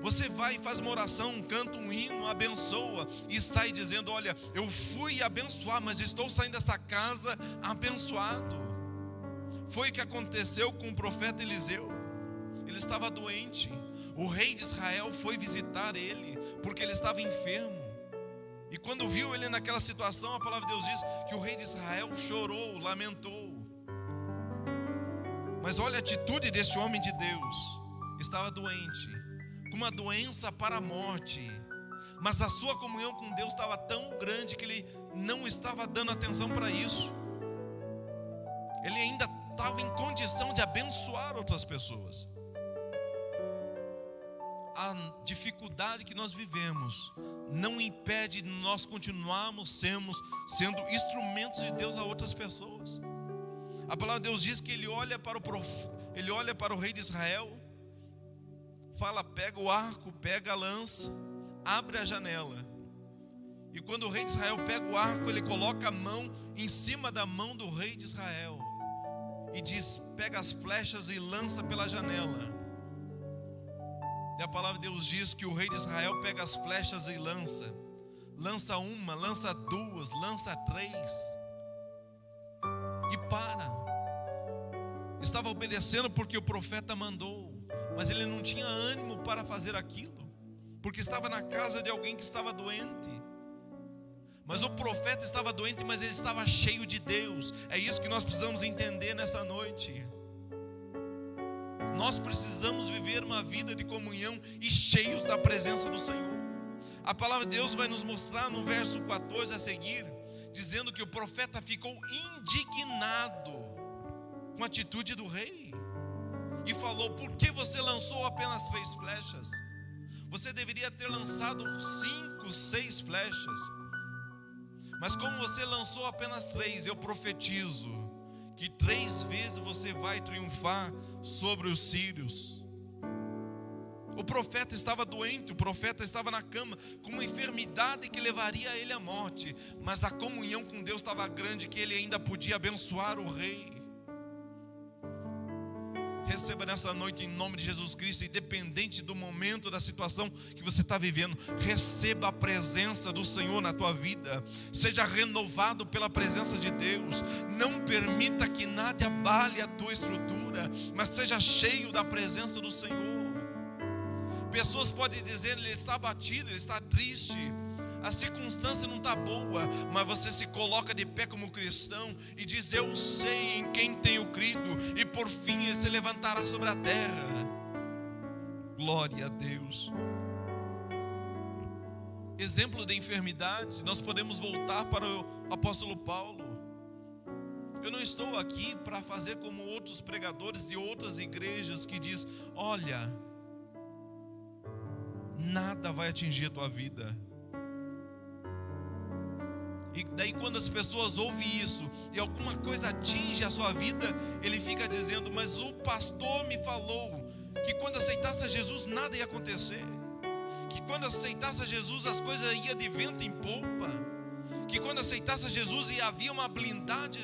Você vai e faz uma oração, canta um hino, abençoa e sai dizendo: olha, eu fui abençoar, mas estou saindo dessa casa abençoado. Foi o que aconteceu com o profeta Eliseu. Ele estava doente. O rei de Israel foi visitar ele porque ele estava enfermo. E quando viu ele naquela situação, a palavra de Deus diz que o rei de Israel chorou, lamentou. Mas olha a atitude desse homem de Deus. Estava doente, com uma doença para a morte, mas a sua comunhão com Deus estava tão grande que ele não estava dando atenção para isso. Ele ainda estava em condição de abençoar outras pessoas. A dificuldade que nós vivemos não impede nós continuarmos sendo instrumentos de Deus a outras pessoas. A palavra de Deus diz que ele olha para o rei de Israel, fala: pega o arco, pega a lança, abre a janela. E quando o rei de Israel pega o arco, ele coloca a mão em cima da mão do rei de Israel e diz: pega as flechas e lança pela janela. E a palavra de Deus diz que o rei de Israel pega as flechas e lança uma, lança duas, lança três, e para. Estava obedecendo porque o profeta mandou, mas ele não tinha ânimo para fazer aquilo, porque estava na casa de alguém que estava doente. Mas o profeta estava doente, mas ele estava cheio de Deus. É isso que nós precisamos entender nessa noite. Nós precisamos viver uma vida de comunhão e cheios da presença do Senhor. A palavra de Deus vai nos mostrar no verso 14 a seguir, dizendo que o profeta ficou indignado com a atitude do rei e falou: por que você lançou apenas 3 flechas? Você deveria ter lançado 5, 6 flechas. Mas como você lançou apenas 3, eu profetizo que 3 vezes você vai triunfar sobre os sírios. O profeta estava doente, o profeta estava na cama, com uma enfermidade que levaria ele à morte. Mas a comunhão com Deus estava grande, que ele ainda podia abençoar o rei. Receba nessa noite em nome de Jesus Cristo, independente do momento, da situação que você está vivendo, receba a presença do Senhor na tua vida. Seja renovado pela presença de Deus. Não permita que nada abale a tua estrutura, mas seja cheio da presença do Senhor. Pessoas podem dizer: ele está abatido, ele está triste, a circunstância não está boa, mas você se coloca de pé como cristão e diz: eu sei em quem tenho crido, e por fim ele se levantará sobre a terra. Glória a Deus. Exemplo de enfermidade, nós podemos voltar para o apóstolo Paulo. Eu não estou aqui para fazer como outros pregadores de outras igrejas que diz: olha, nada vai atingir a tua vida. E daí quando as pessoas ouvem isso e alguma coisa atinge a sua vida, ele fica dizendo: mas o pastor me falou que quando aceitasse a Jesus nada ia acontecer, que quando aceitasse a Jesus as coisas iam de vento em polpa, que quando aceitasse a Jesus havia uma blindagem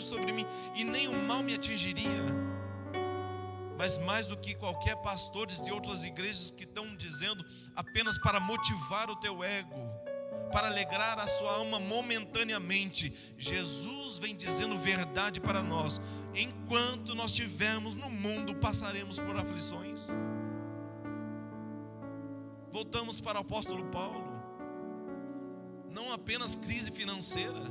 sobre mim e nem o mal me atingiria. Mas mais do que qualquer pastores de outras igrejas que estão dizendo apenas para motivar o teu ego, para alegrar a sua alma momentaneamente, Jesus vem dizendo verdade para nós: enquanto nós estivermos no mundo, passaremos por aflições. Voltamos para o apóstolo Paulo. Não apenas crise financeira,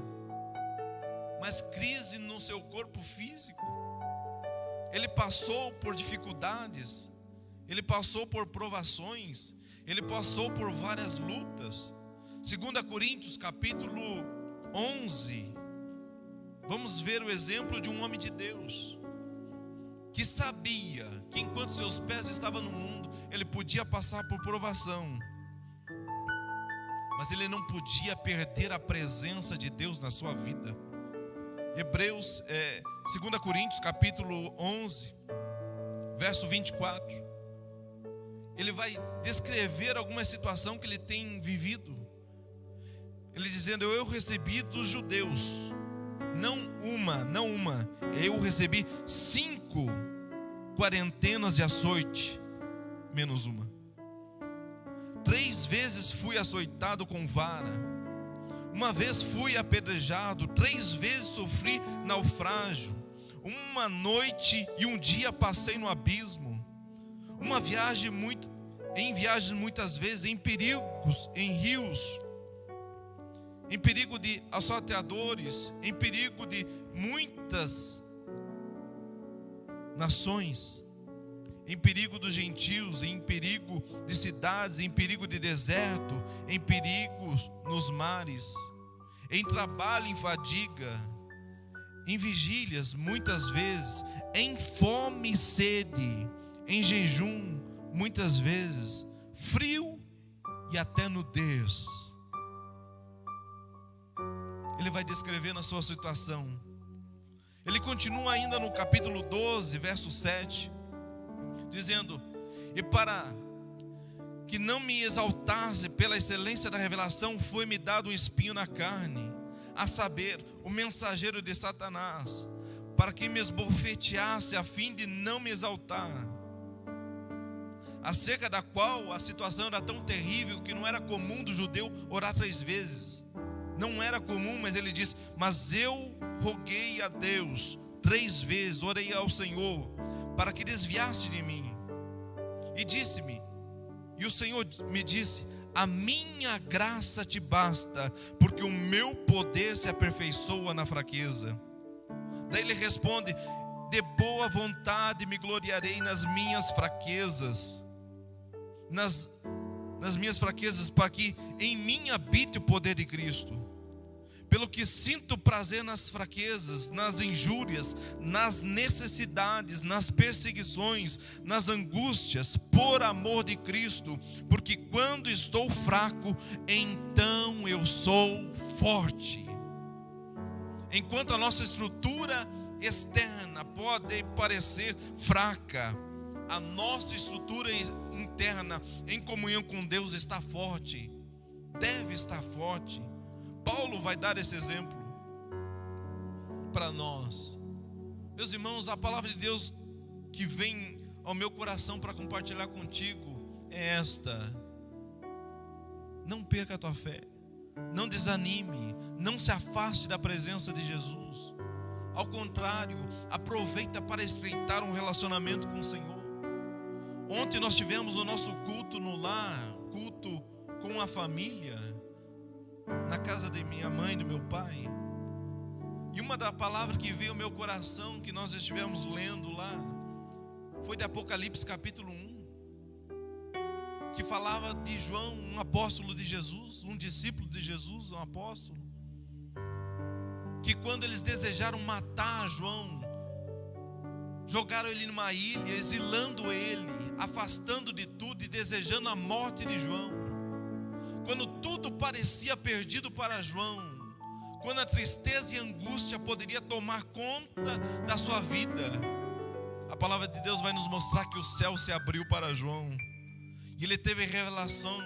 mas crise no seu corpo físico. Ele passou por dificuldades, ele passou por provações, ele passou por várias lutas. 2 Coríntios capítulo 11, vamos ver o exemplo de um homem de Deus, que sabia que enquanto seus pés estavam no mundo, ele podia passar por provação, mas ele não podia perder a presença de Deus na sua vida. 2 Coríntios capítulo 11, verso 24, ele vai descrever alguma situação que ele tem vivido. Ele dizendo: eu recebi dos judeus, não uma, eu recebi 5 quarentenas de açoite, menos uma. 3 vezes fui açoitado com vara, uma vez fui apedrejado, 3 vezes sofri naufrágio, uma noite e um dia passei no abismo, em viagens muitas vezes, em perigos, em rios, em perigo de assaltadores, em perigo de muitas nações, em perigo dos gentios, em perigo de cidades, em perigo de deserto, em perigo nos mares, em trabalho, em fadiga, em vigílias muitas vezes, em fome e sede, em jejum muitas vezes, frio e até nudez. Ele vai descrever na sua situação. Ele continua ainda no capítulo 12, verso 7, dizendo: e para que não me exaltasse pela excelência da revelação, foi-me dado um espinho na carne, a saber, o mensageiro de Satanás, para que me esbofeteasse, a fim de não me exaltar. Acerca da qual a situação era tão terrível que não era comum do judeu orar 3 vezes. Não era comum, mas ele diz: mas eu roguei a Deus 3 vezes, orei ao Senhor, para que desviasse de mim. E disse-me, e o Senhor me disse: a minha graça te basta, porque o meu poder se aperfeiçoa na fraqueza. Daí ele responde: de boa vontade me gloriarei nas minhas fraquezas, nas minhas fraquezas, para que em mim habite o poder de Cristo. pelo que sinto prazer nas fraquezas, nas injúrias, nas necessidades, nas perseguições, nas angústias, por amor de Cristo, porque quando estou fraco, então eu sou forte. Enquanto a nossa estrutura externa pode parecer fraca, a nossa estrutura interna em comunhão com Deus está forte, deve estar forte. Paulo vai dar esse exemplo para nós. Meus irmãos, a palavra de Deus que vem ao meu coração para compartilhar contigo é esta: não perca a tua fé, não desanime, não se afaste da presença de Jesus. Ao contrário, aproveita para estreitar um relacionamento com o Senhor. Ontem nós tivemos o nosso culto no lar, culto com a família, na casa de minha mãe e do meu pai. E uma das palavras que veio ao meu coração, que nós estivemos lendo lá, foi de Apocalipse capítulo 1, que falava de João, um apóstolo de Jesus, um discípulo de Jesus, um apóstolo, que quando eles desejaram matar João, jogaram ele numa ilha, exilando ele, afastando de tudo e desejando a morte de João. Quando tudo parecia perdido para João, quando a tristeza e a angústia poderia tomar conta da sua vida, a palavra de Deus vai nos mostrar que o céu se abriu para João, e ele teve revelação,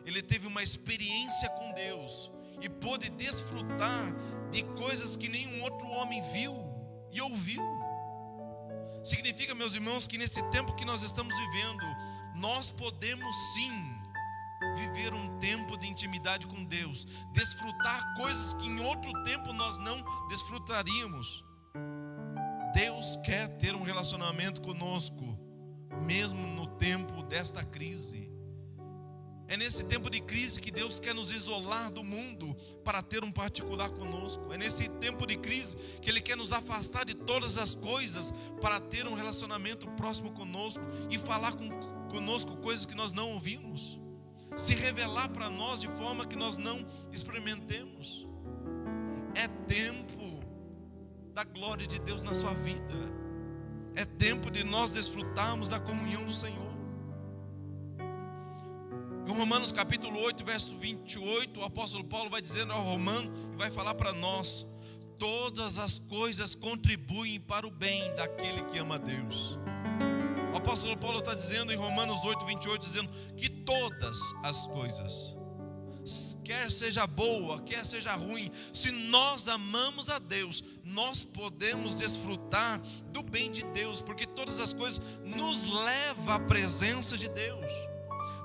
ele teve uma experiência com Deus, e pôde desfrutar de coisas que nenhum outro homem viu e ouviu. Significa, meus irmãos, que nesse tempo que nós estamos vivendo, nós podemos sim viver um tempo de intimidade com Deus, desfrutar coisas que em outro tempo nós não desfrutaríamos. Deus quer ter um relacionamento conosco, mesmo no tempo desta crise. É nesse tempo de crise que Deus quer nos isolar do mundo para ter um particular conosco. É nesse tempo de crise que Ele quer nos afastar de todas as coisas para ter um relacionamento próximo conosco e falar conosco coisas que nós não ouvimos, se revelar para nós de forma que nós não experimentemos. É tempo da glória de Deus na sua vida. É tempo de nós desfrutarmos da comunhão do Senhor. Em Romanos capítulo 8, verso 28, o apóstolo Paulo vai dizendo ao romano e vai falar para nós: todas as coisas contribuem para o bem daquele que ama a Deus. O apóstolo Paulo está dizendo em Romanos 8, 28, dizendo que todas as coisas, quer seja boa, quer seja ruim, se nós amamos a Deus, nós podemos desfrutar do bem de Deus, porque todas as coisas nos levam à presença de Deus,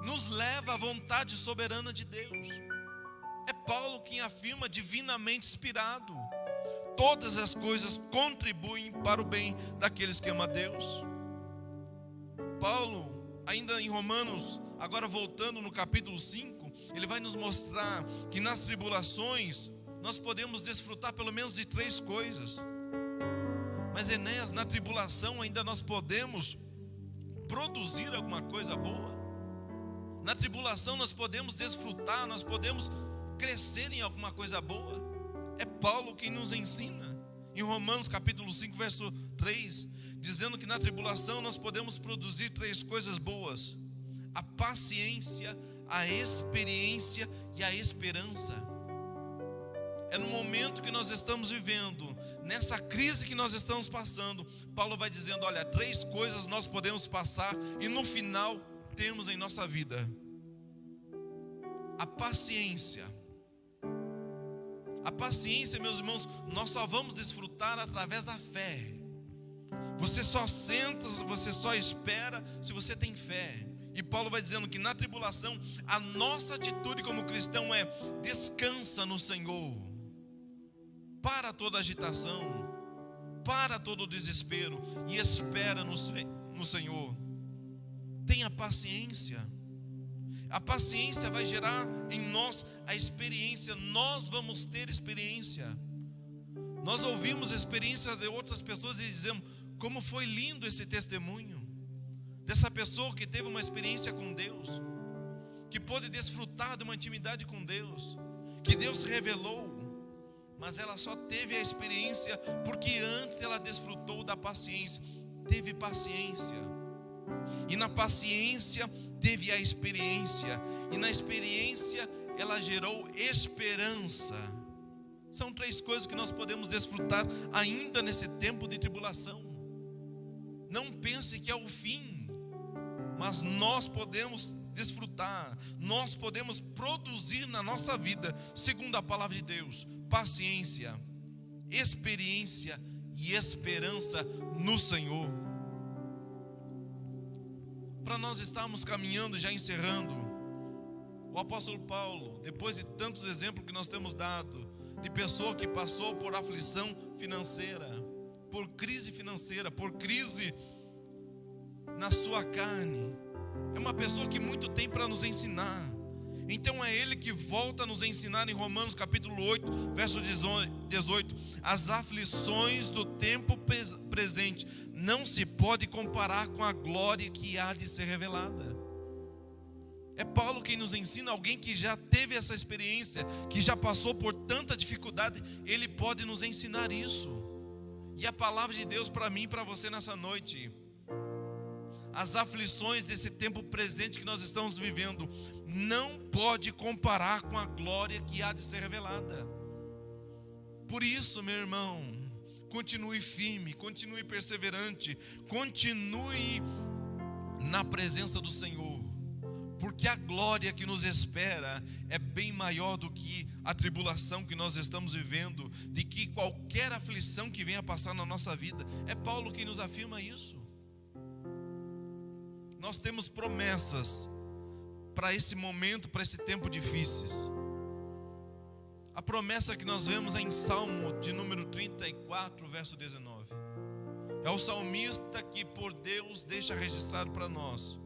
nos leva à vontade soberana de Deus. É Paulo quem afirma, divinamente inspirado: todas as coisas contribuem para o bem daqueles que amam a Deus. Paulo, ainda em Romanos, agora voltando no capítulo 5, ele vai nos mostrar que nas tribulações nós podemos desfrutar pelo menos de 3 coisas. Mas Enéas, na tribulação ainda nós podemos produzir alguma coisa boa. Na tribulação nós podemos desfrutar, nós podemos crescer em alguma coisa boa. É Paulo quem nos ensina, em Romanos capítulo 5, verso 3, dizendo que na tribulação nós podemos produzir 3 coisas boas: a paciência, a experiência e a esperança. É no momento que nós estamos vivendo, nessa crise que nós estamos passando, Paulo vai dizendo: olha, 3 coisas nós podemos passar e no final temos em nossa vida: a paciência. A paciência, meus irmãos, nós só vamos desfrutar através da fé. Você só senta, você só espera se você tem fé. E Paulo vai dizendo que na tribulação a nossa atitude como cristão é: descansa no Senhor. Para toda agitação, para todo desespero e espera no Senhor. Tenha paciência. A paciência vai gerar em nós a experiência. Nós vamos ter experiência. Nós ouvimos a experiência de outras pessoas e dizemos: como foi lindo esse testemunho dessa pessoa que teve uma experiência com Deus, que pôde desfrutar de uma intimidade com Deus, que Deus se revelou. mas ela só teve a experiência porque antes ela desfrutou da paciência. Teve paciência, e na paciência teve a experiência, e na experiência ela gerou esperança. São 3 coisas que nós podemos desfrutar ainda nesse tempo de tribulação. Não pense que é o fim, mas nós podemos desfrutar, nós podemos produzir na nossa vida, segundo a palavra de Deus, paciência, experiência e esperança no Senhor. Para nós estarmos caminhando, já encerrando, o apóstolo Paulo, depois de tantos exemplos que nós temos dado, de pessoa que passou por aflição financeira, por crise financeira, por crise na sua carne, é uma pessoa que muito tem para nos ensinar. Então é ele que volta a nos ensinar em Romanos capítulo 8, verso 18: as aflições do tempo presente não se pode comparar com a glória que há de ser revelada. É Paulo quem nos ensina, alguém que já teve essa experiência, que já passou por tanta dificuldade, ele pode nos ensinar isso. E a palavra de Deus para mim e para você nessa noite: as aflições desse tempo presente que nós estamos vivendo não pode comparar com a glória que há de ser revelada. Por isso, meu irmão, continue firme, continue perseverante, continue na presença do Senhor, porque a glória que nos espera é bem maior do que a tribulação que nós estamos vivendo, de que qualquer aflição que venha passar na nossa vida. É Paulo quem nos afirma isso. Nós temos promessas para esse momento, para esse tempo difíceis. A promessa que nós vemos é em Salmo de número 34, verso 19. É o salmista que por Deus deixa registrado para nós,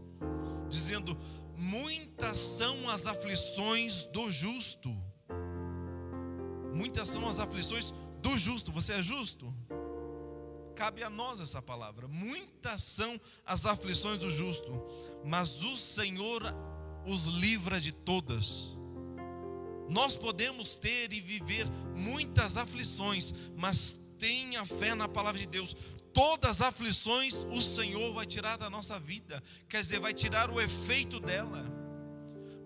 dizendo: muitas são as aflições do justo. Muitas são as aflições do justo. Você é justo? Cabe a nós essa palavra. Muitas são as aflições do justo, mas o Senhor os livra de todas. Nós podemos ter e viver muitas aflições, mas tenha fé na palavra de Deus. Todas as aflições o Senhor vai tirar da nossa vida, quer dizer, vai tirar o efeito dela.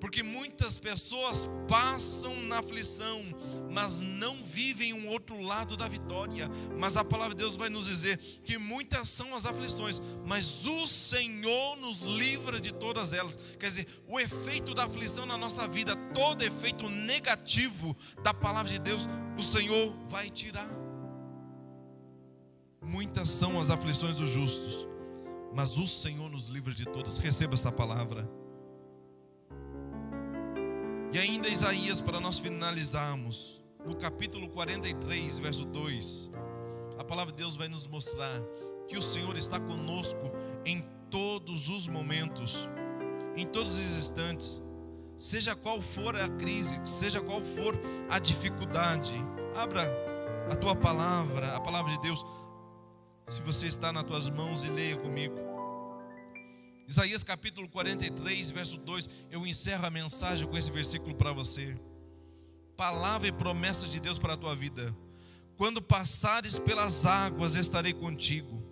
Porque muitas pessoas passam na aflição, mas não vivem um outro lado da vitória. Mas a palavra de Deus vai nos dizer que muitas são as aflições, mas o Senhor nos livra de todas elas. Quer dizer, o efeito da aflição na nossa vida, todo efeito negativo da palavra de Deus, o Senhor vai tirar. Muitas são as aflições dos justos, mas o Senhor nos livra de todas. Receba essa palavra. E ainda Isaías, para nós finalizarmos, no capítulo 43, verso 2, a palavra de Deus vai nos mostrar que o Senhor está conosco em todos os momentos, em todos os instantes, seja qual for a crise, seja qual for a dificuldade. Abra a tua palavra, a palavra de Deus, se você está nas tuas mãos, e leia comigo. Isaías capítulo 43, verso 2, eu encerro a mensagem com esse versículo para você. Palavra e promessa de Deus para a tua vida. Quando passares pelas águas, estarei contigo.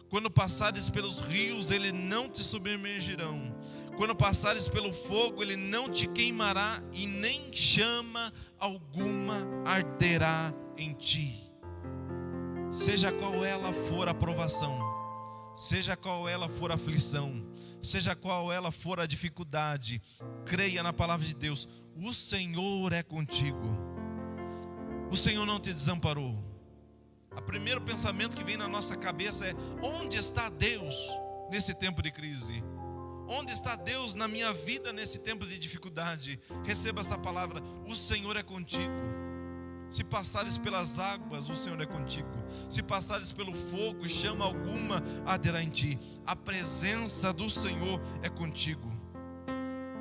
Quando passares pelos rios, ele não te submergirão. Quando passares pelo fogo, ele não te queimará, e nem chama alguma arderá em ti. Seja qual ela for a provação, seja qual ela for a aflição, seja qual ela for a dificuldade, creia na palavra de Deus. O Senhor é contigo. O Senhor não te desamparou. O primeiro pensamento que vem na nossa cabeça é: onde está Deus nesse tempo de crise? Onde está Deus na minha vida nesse tempo de dificuldade? Receba essa palavra: o Senhor é contigo. Se passares pelas águas, o Senhor é contigo. Se passares pelo fogo, chama alguma arderá em ti. A presença do Senhor é contigo.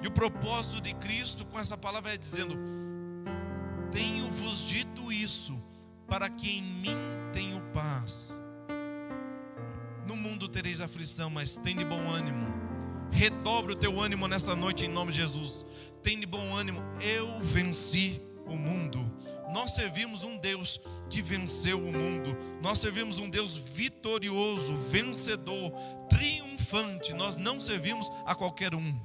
E o propósito de Cristo com essa palavra é dizendo: tenho-vos dito isso, para que em mim tenham paz. No mundo tereis aflição, mas tem de bom ânimo. Redobre o teu ânimo nesta noite em nome de Jesus. Tem de bom ânimo, eu venci o mundo. Nós servimos um Deus que venceu o mundo. Nós servimos um Deus vitorioso, vencedor, triunfante. Nós não servimos a qualquer um.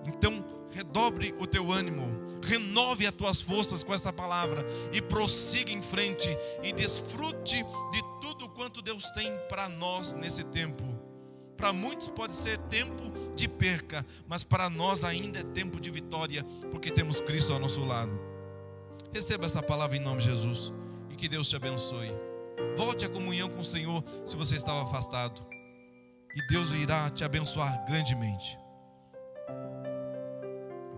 Então, redobre o teu ânimo, renove as tuas forças com esta palavra e prossiga em frente e desfrute de tudo quanto Deus tem para nós nesse tempo. Para muitos pode ser tempo de perca, mas para nós ainda é tempo de vitória, porque temos Cristo ao nosso lado. Receba essa palavra em nome de Jesus e que Deus te abençoe. Volte à comunhão com o Senhor se você estava afastado, e Deus irá te abençoar grandemente.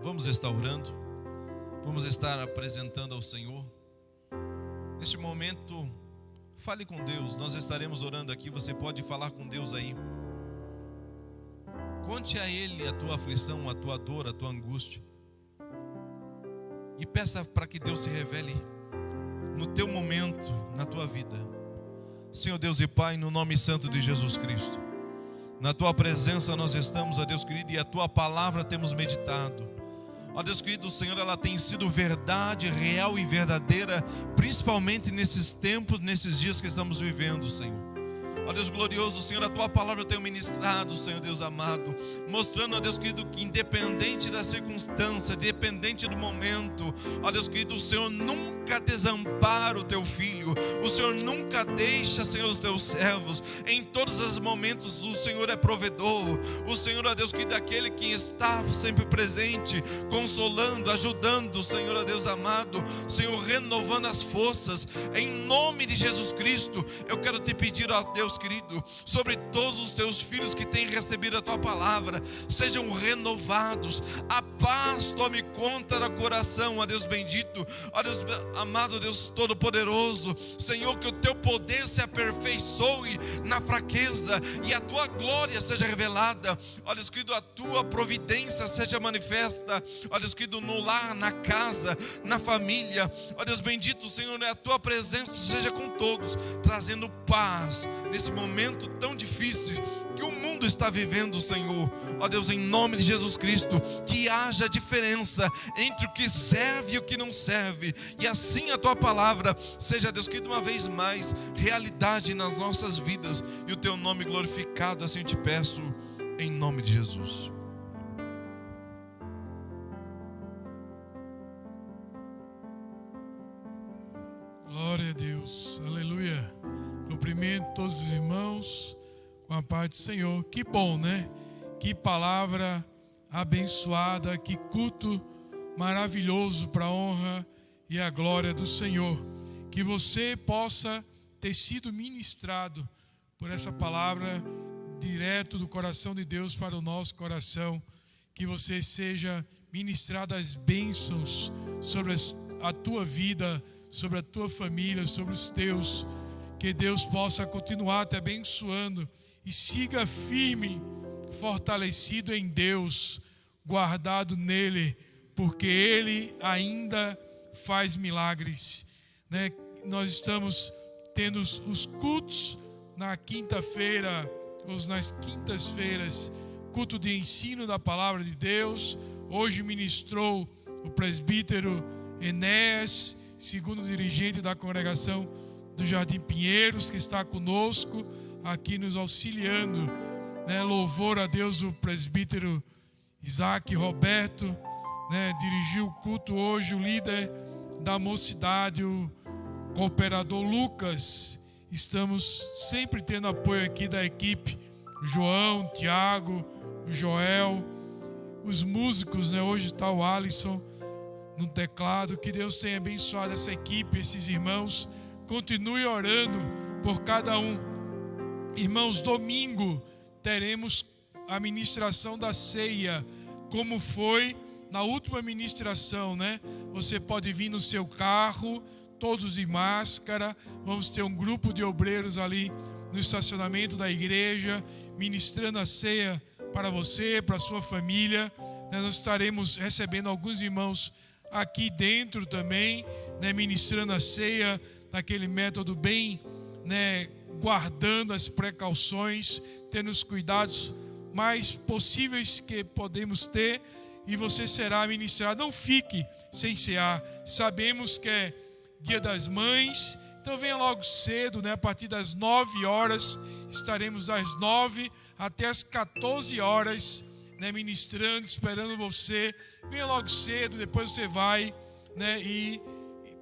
Vamos estar orando, vamos estar apresentando ao Senhor. Neste momento, fale com Deus. Nós estaremos orando aqui, você pode falar com Deus aí. Conte a Ele a tua aflição, a tua dor, a tua angústia. E peça para que Deus se revele no teu momento, na tua vida. Senhor Deus e Pai, no nome santo de Jesus Cristo, na tua presença nós estamos, ó Deus querido, e a tua palavra temos meditado. Ó Deus querido, Senhor, ela tem sido verdade, real e verdadeira, principalmente nesses tempos, nesses dias que estamos vivendo, Senhor. Ó Deus glorioso, Senhor, a tua palavra eu tenho ministrado, Senhor Deus amado, mostrando, ó Deus querido, que independente da circunstância, independente do momento, ó Deus querido, o Senhor nunca desampara o teu filho, o Senhor nunca deixa, Senhor, os teus servos. Em todos os momentos o Senhor é provedor, o Senhor, ó Deus querido, é aquele que está sempre presente, consolando, ajudando, Senhor, ó Deus amado, Senhor, renovando as forças. Em nome de Jesus Cristo, eu quero te pedir, ó Deus querido, sobre todos os teus filhos que têm recebido a tua palavra, sejam renovados, a paz tome conta do coração, ó Deus bendito, ó Deus amado, Deus todo-poderoso, Senhor, que o teu poder se aperfeiçoe na fraqueza e a tua glória seja revelada, ó Deus querido, a tua providência seja manifesta, ó Deus querido, no lar, na casa, na família, ó Deus bendito, Senhor, a tua presença seja com todos, trazendo paz nesse momento tão difícil que o mundo está vivendo, Senhor. Ó Deus, em nome de Jesus Cristo, que haja diferença entre o que serve e o que não serve, e assim a tua palavra seja, Deus, que de uma vez mais realidade nas nossas vidas, e o teu nome glorificado, assim eu te peço, em nome de Jesus. Glória a Deus, aleluia. Cumprimento todos os irmãos com a paz do Senhor. Que bom, né? Que palavra abençoada, que culto maravilhoso para a honra e a glória do Senhor. Que você possa ter sido ministrado por essa palavra direto do coração de Deus para o nosso coração. Que você seja ministrado as bênçãos sobre a tua vida, sobre a tua família, sobre os teus. Que Deus possa continuar te abençoando e siga firme, fortalecido em Deus, guardado nele, porque Ele ainda faz milagres, né? Nós estamos tendo os cultos na quinta-feira, ou nas quintas-feiras, culto de ensino da palavra de Deus. Hoje ministrou o presbítero Enéas, segundo dirigente da congregação do Jardim Pinheiros, que está conosco aqui nos auxiliando, né? Louvor a Deus, o presbítero Isaac Roberto, né? Dirigiu o culto hoje, o líder da mocidade, o cooperador Lucas. Estamos sempre tendo apoio aqui da equipe, o João, o Tiago, o Joel, os músicos, né? Hoje está o Alisson no teclado. Que Deus tenha abençoado essa equipe, esses irmãos. Continue orando por cada um. Irmãos, domingo teremos a ministração da ceia, como foi na última ministração, né? Você pode vir no seu carro, todos de máscara. Vamos ter um grupo de obreiros ali no estacionamento da igreja, ministrando a ceia para você, para a sua família. Nós estaremos recebendo alguns irmãos aqui dentro também, né? Ministrando a ceia naquele método bem, né, guardando as precauções, tendo os cuidados mais possíveis que podemos ter. e você será ministrado. Não fique sem cear. Sabemos que é Dia das Mães, então venha logo cedo, né? A partir das 9 horas, estaremos das 9 até as 14 horas, né? Ministrando, esperando você. Venha logo cedo, depois você vai, né? E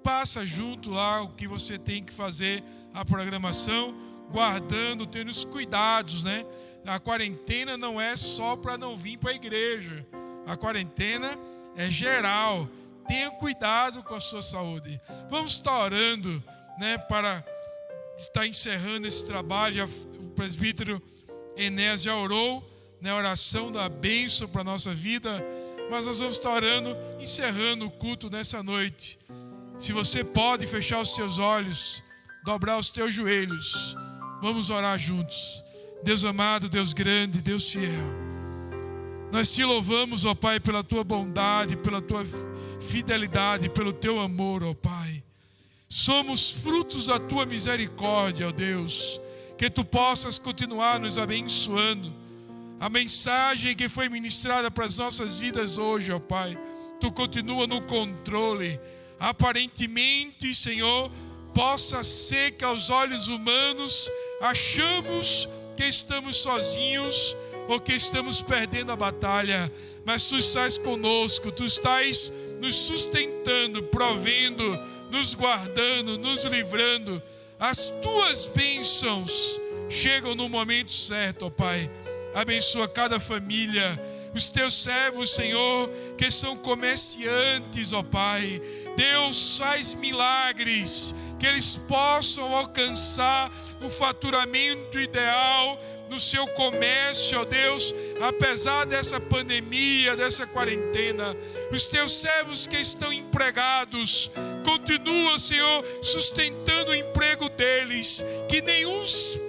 passa junto lá o que você tem que fazer, a programação, guardando, tendo os cuidados, né? A quarentena não é só para não vir para a igreja. A quarentena é geral. Tenha cuidado com a sua saúde. Vamos estar orando, né, para estar encerrando esse trabalho. O presbítero Enéas já orou, né, a oração da bênção para a nossa vida. Mas nós vamos estar orando, encerrando o culto nessa noite. Se você pode fechar os seus olhos, dobrar os teus joelhos, vamos orar juntos. Deus amado, Deus grande, Deus fiel, nós te louvamos, ó Pai, pela tua bondade, pela tua fidelidade, pelo teu amor, ó Pai. Somos frutos da tua misericórdia, ó Deus. Que tu possas continuar nos abençoando. A mensagem que foi ministrada para as nossas vidas hoje, ó Pai, tu continua no controle. Aparentemente, Senhor, possa ser que aos olhos humanos achamos que estamos sozinhos ou que estamos perdendo a batalha, mas tu estás conosco, tu estás nos sustentando, provendo, nos guardando, nos livrando. As tuas bênçãos chegam no momento certo, ó Pai. Abençoa cada família, os teus servos, Senhor, que são comerciantes, ó Pai. Deus, faz milagres, que eles possam alcançar o faturamento ideal no seu comércio, ó Deus, apesar dessa pandemia, dessa quarentena. Os teus servos que estão empregados, continua, Senhor, sustentando o emprego deles, que nenhum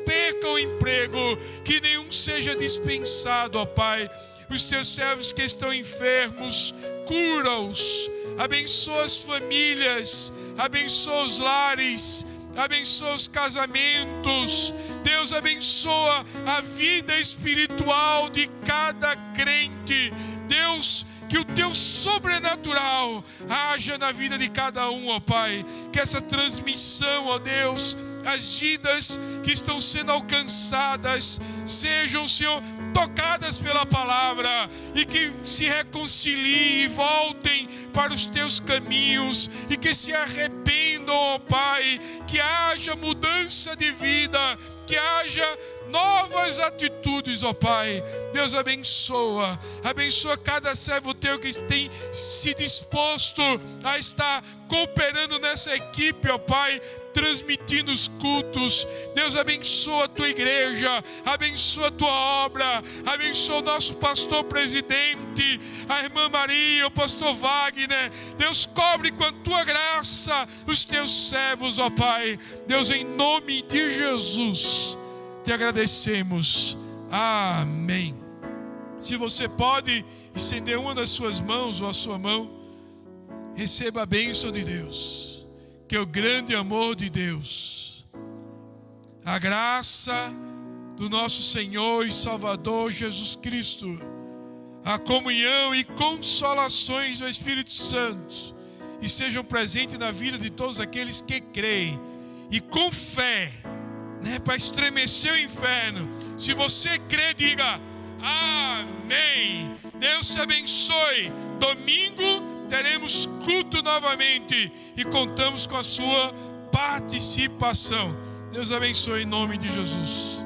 perca o emprego, que nenhum seja dispensado, ó Pai. Os teus servos que estão enfermos, cura-os, abençoa as famílias, abençoa os lares, abençoa os casamentos. Deus, abençoa a vida espiritual de cada crente. Deus, que o teu sobrenatural haja na vida de cada um, ó Pai. Que essa transmissão, ó Deus, as vidas que estão sendo alcançadas sejam, Senhor, tocadas pela palavra, e que se reconciliem e voltem para os teus caminhos, e que se arrependam, ó Pai, que haja mudança de vida, que haja novas atitudes, ó Pai. Deus, abençoa cada servo teu que tem se disposto a estar cooperando nessa equipe, ó Pai, transmitindo os cultos. Deus, abençoa a tua igreja, abençoa a tua obra, abençoa o nosso pastor presidente, a irmã Maria, o pastor Wagner. Deus, cobre com a tua graça os teus servos, ó Pai. Deus, em nome de Jesus, te agradecemos. Amém. Se você pode estender uma das suas mãos ou a sua mão, receba a bênção de Deus. Que o grande amor de Deus, a graça do nosso Senhor e Salvador Jesus Cristo, a comunhão e consolações do Espírito Santo estejam presentes na vida de todos aqueles que creem e com fé, né, para estremecer o inferno. Se você crê, diga amém. Deus te abençoe. Domingo teremos culto novamente e contamos com a sua participação. Deus abençoe em nome de Jesus.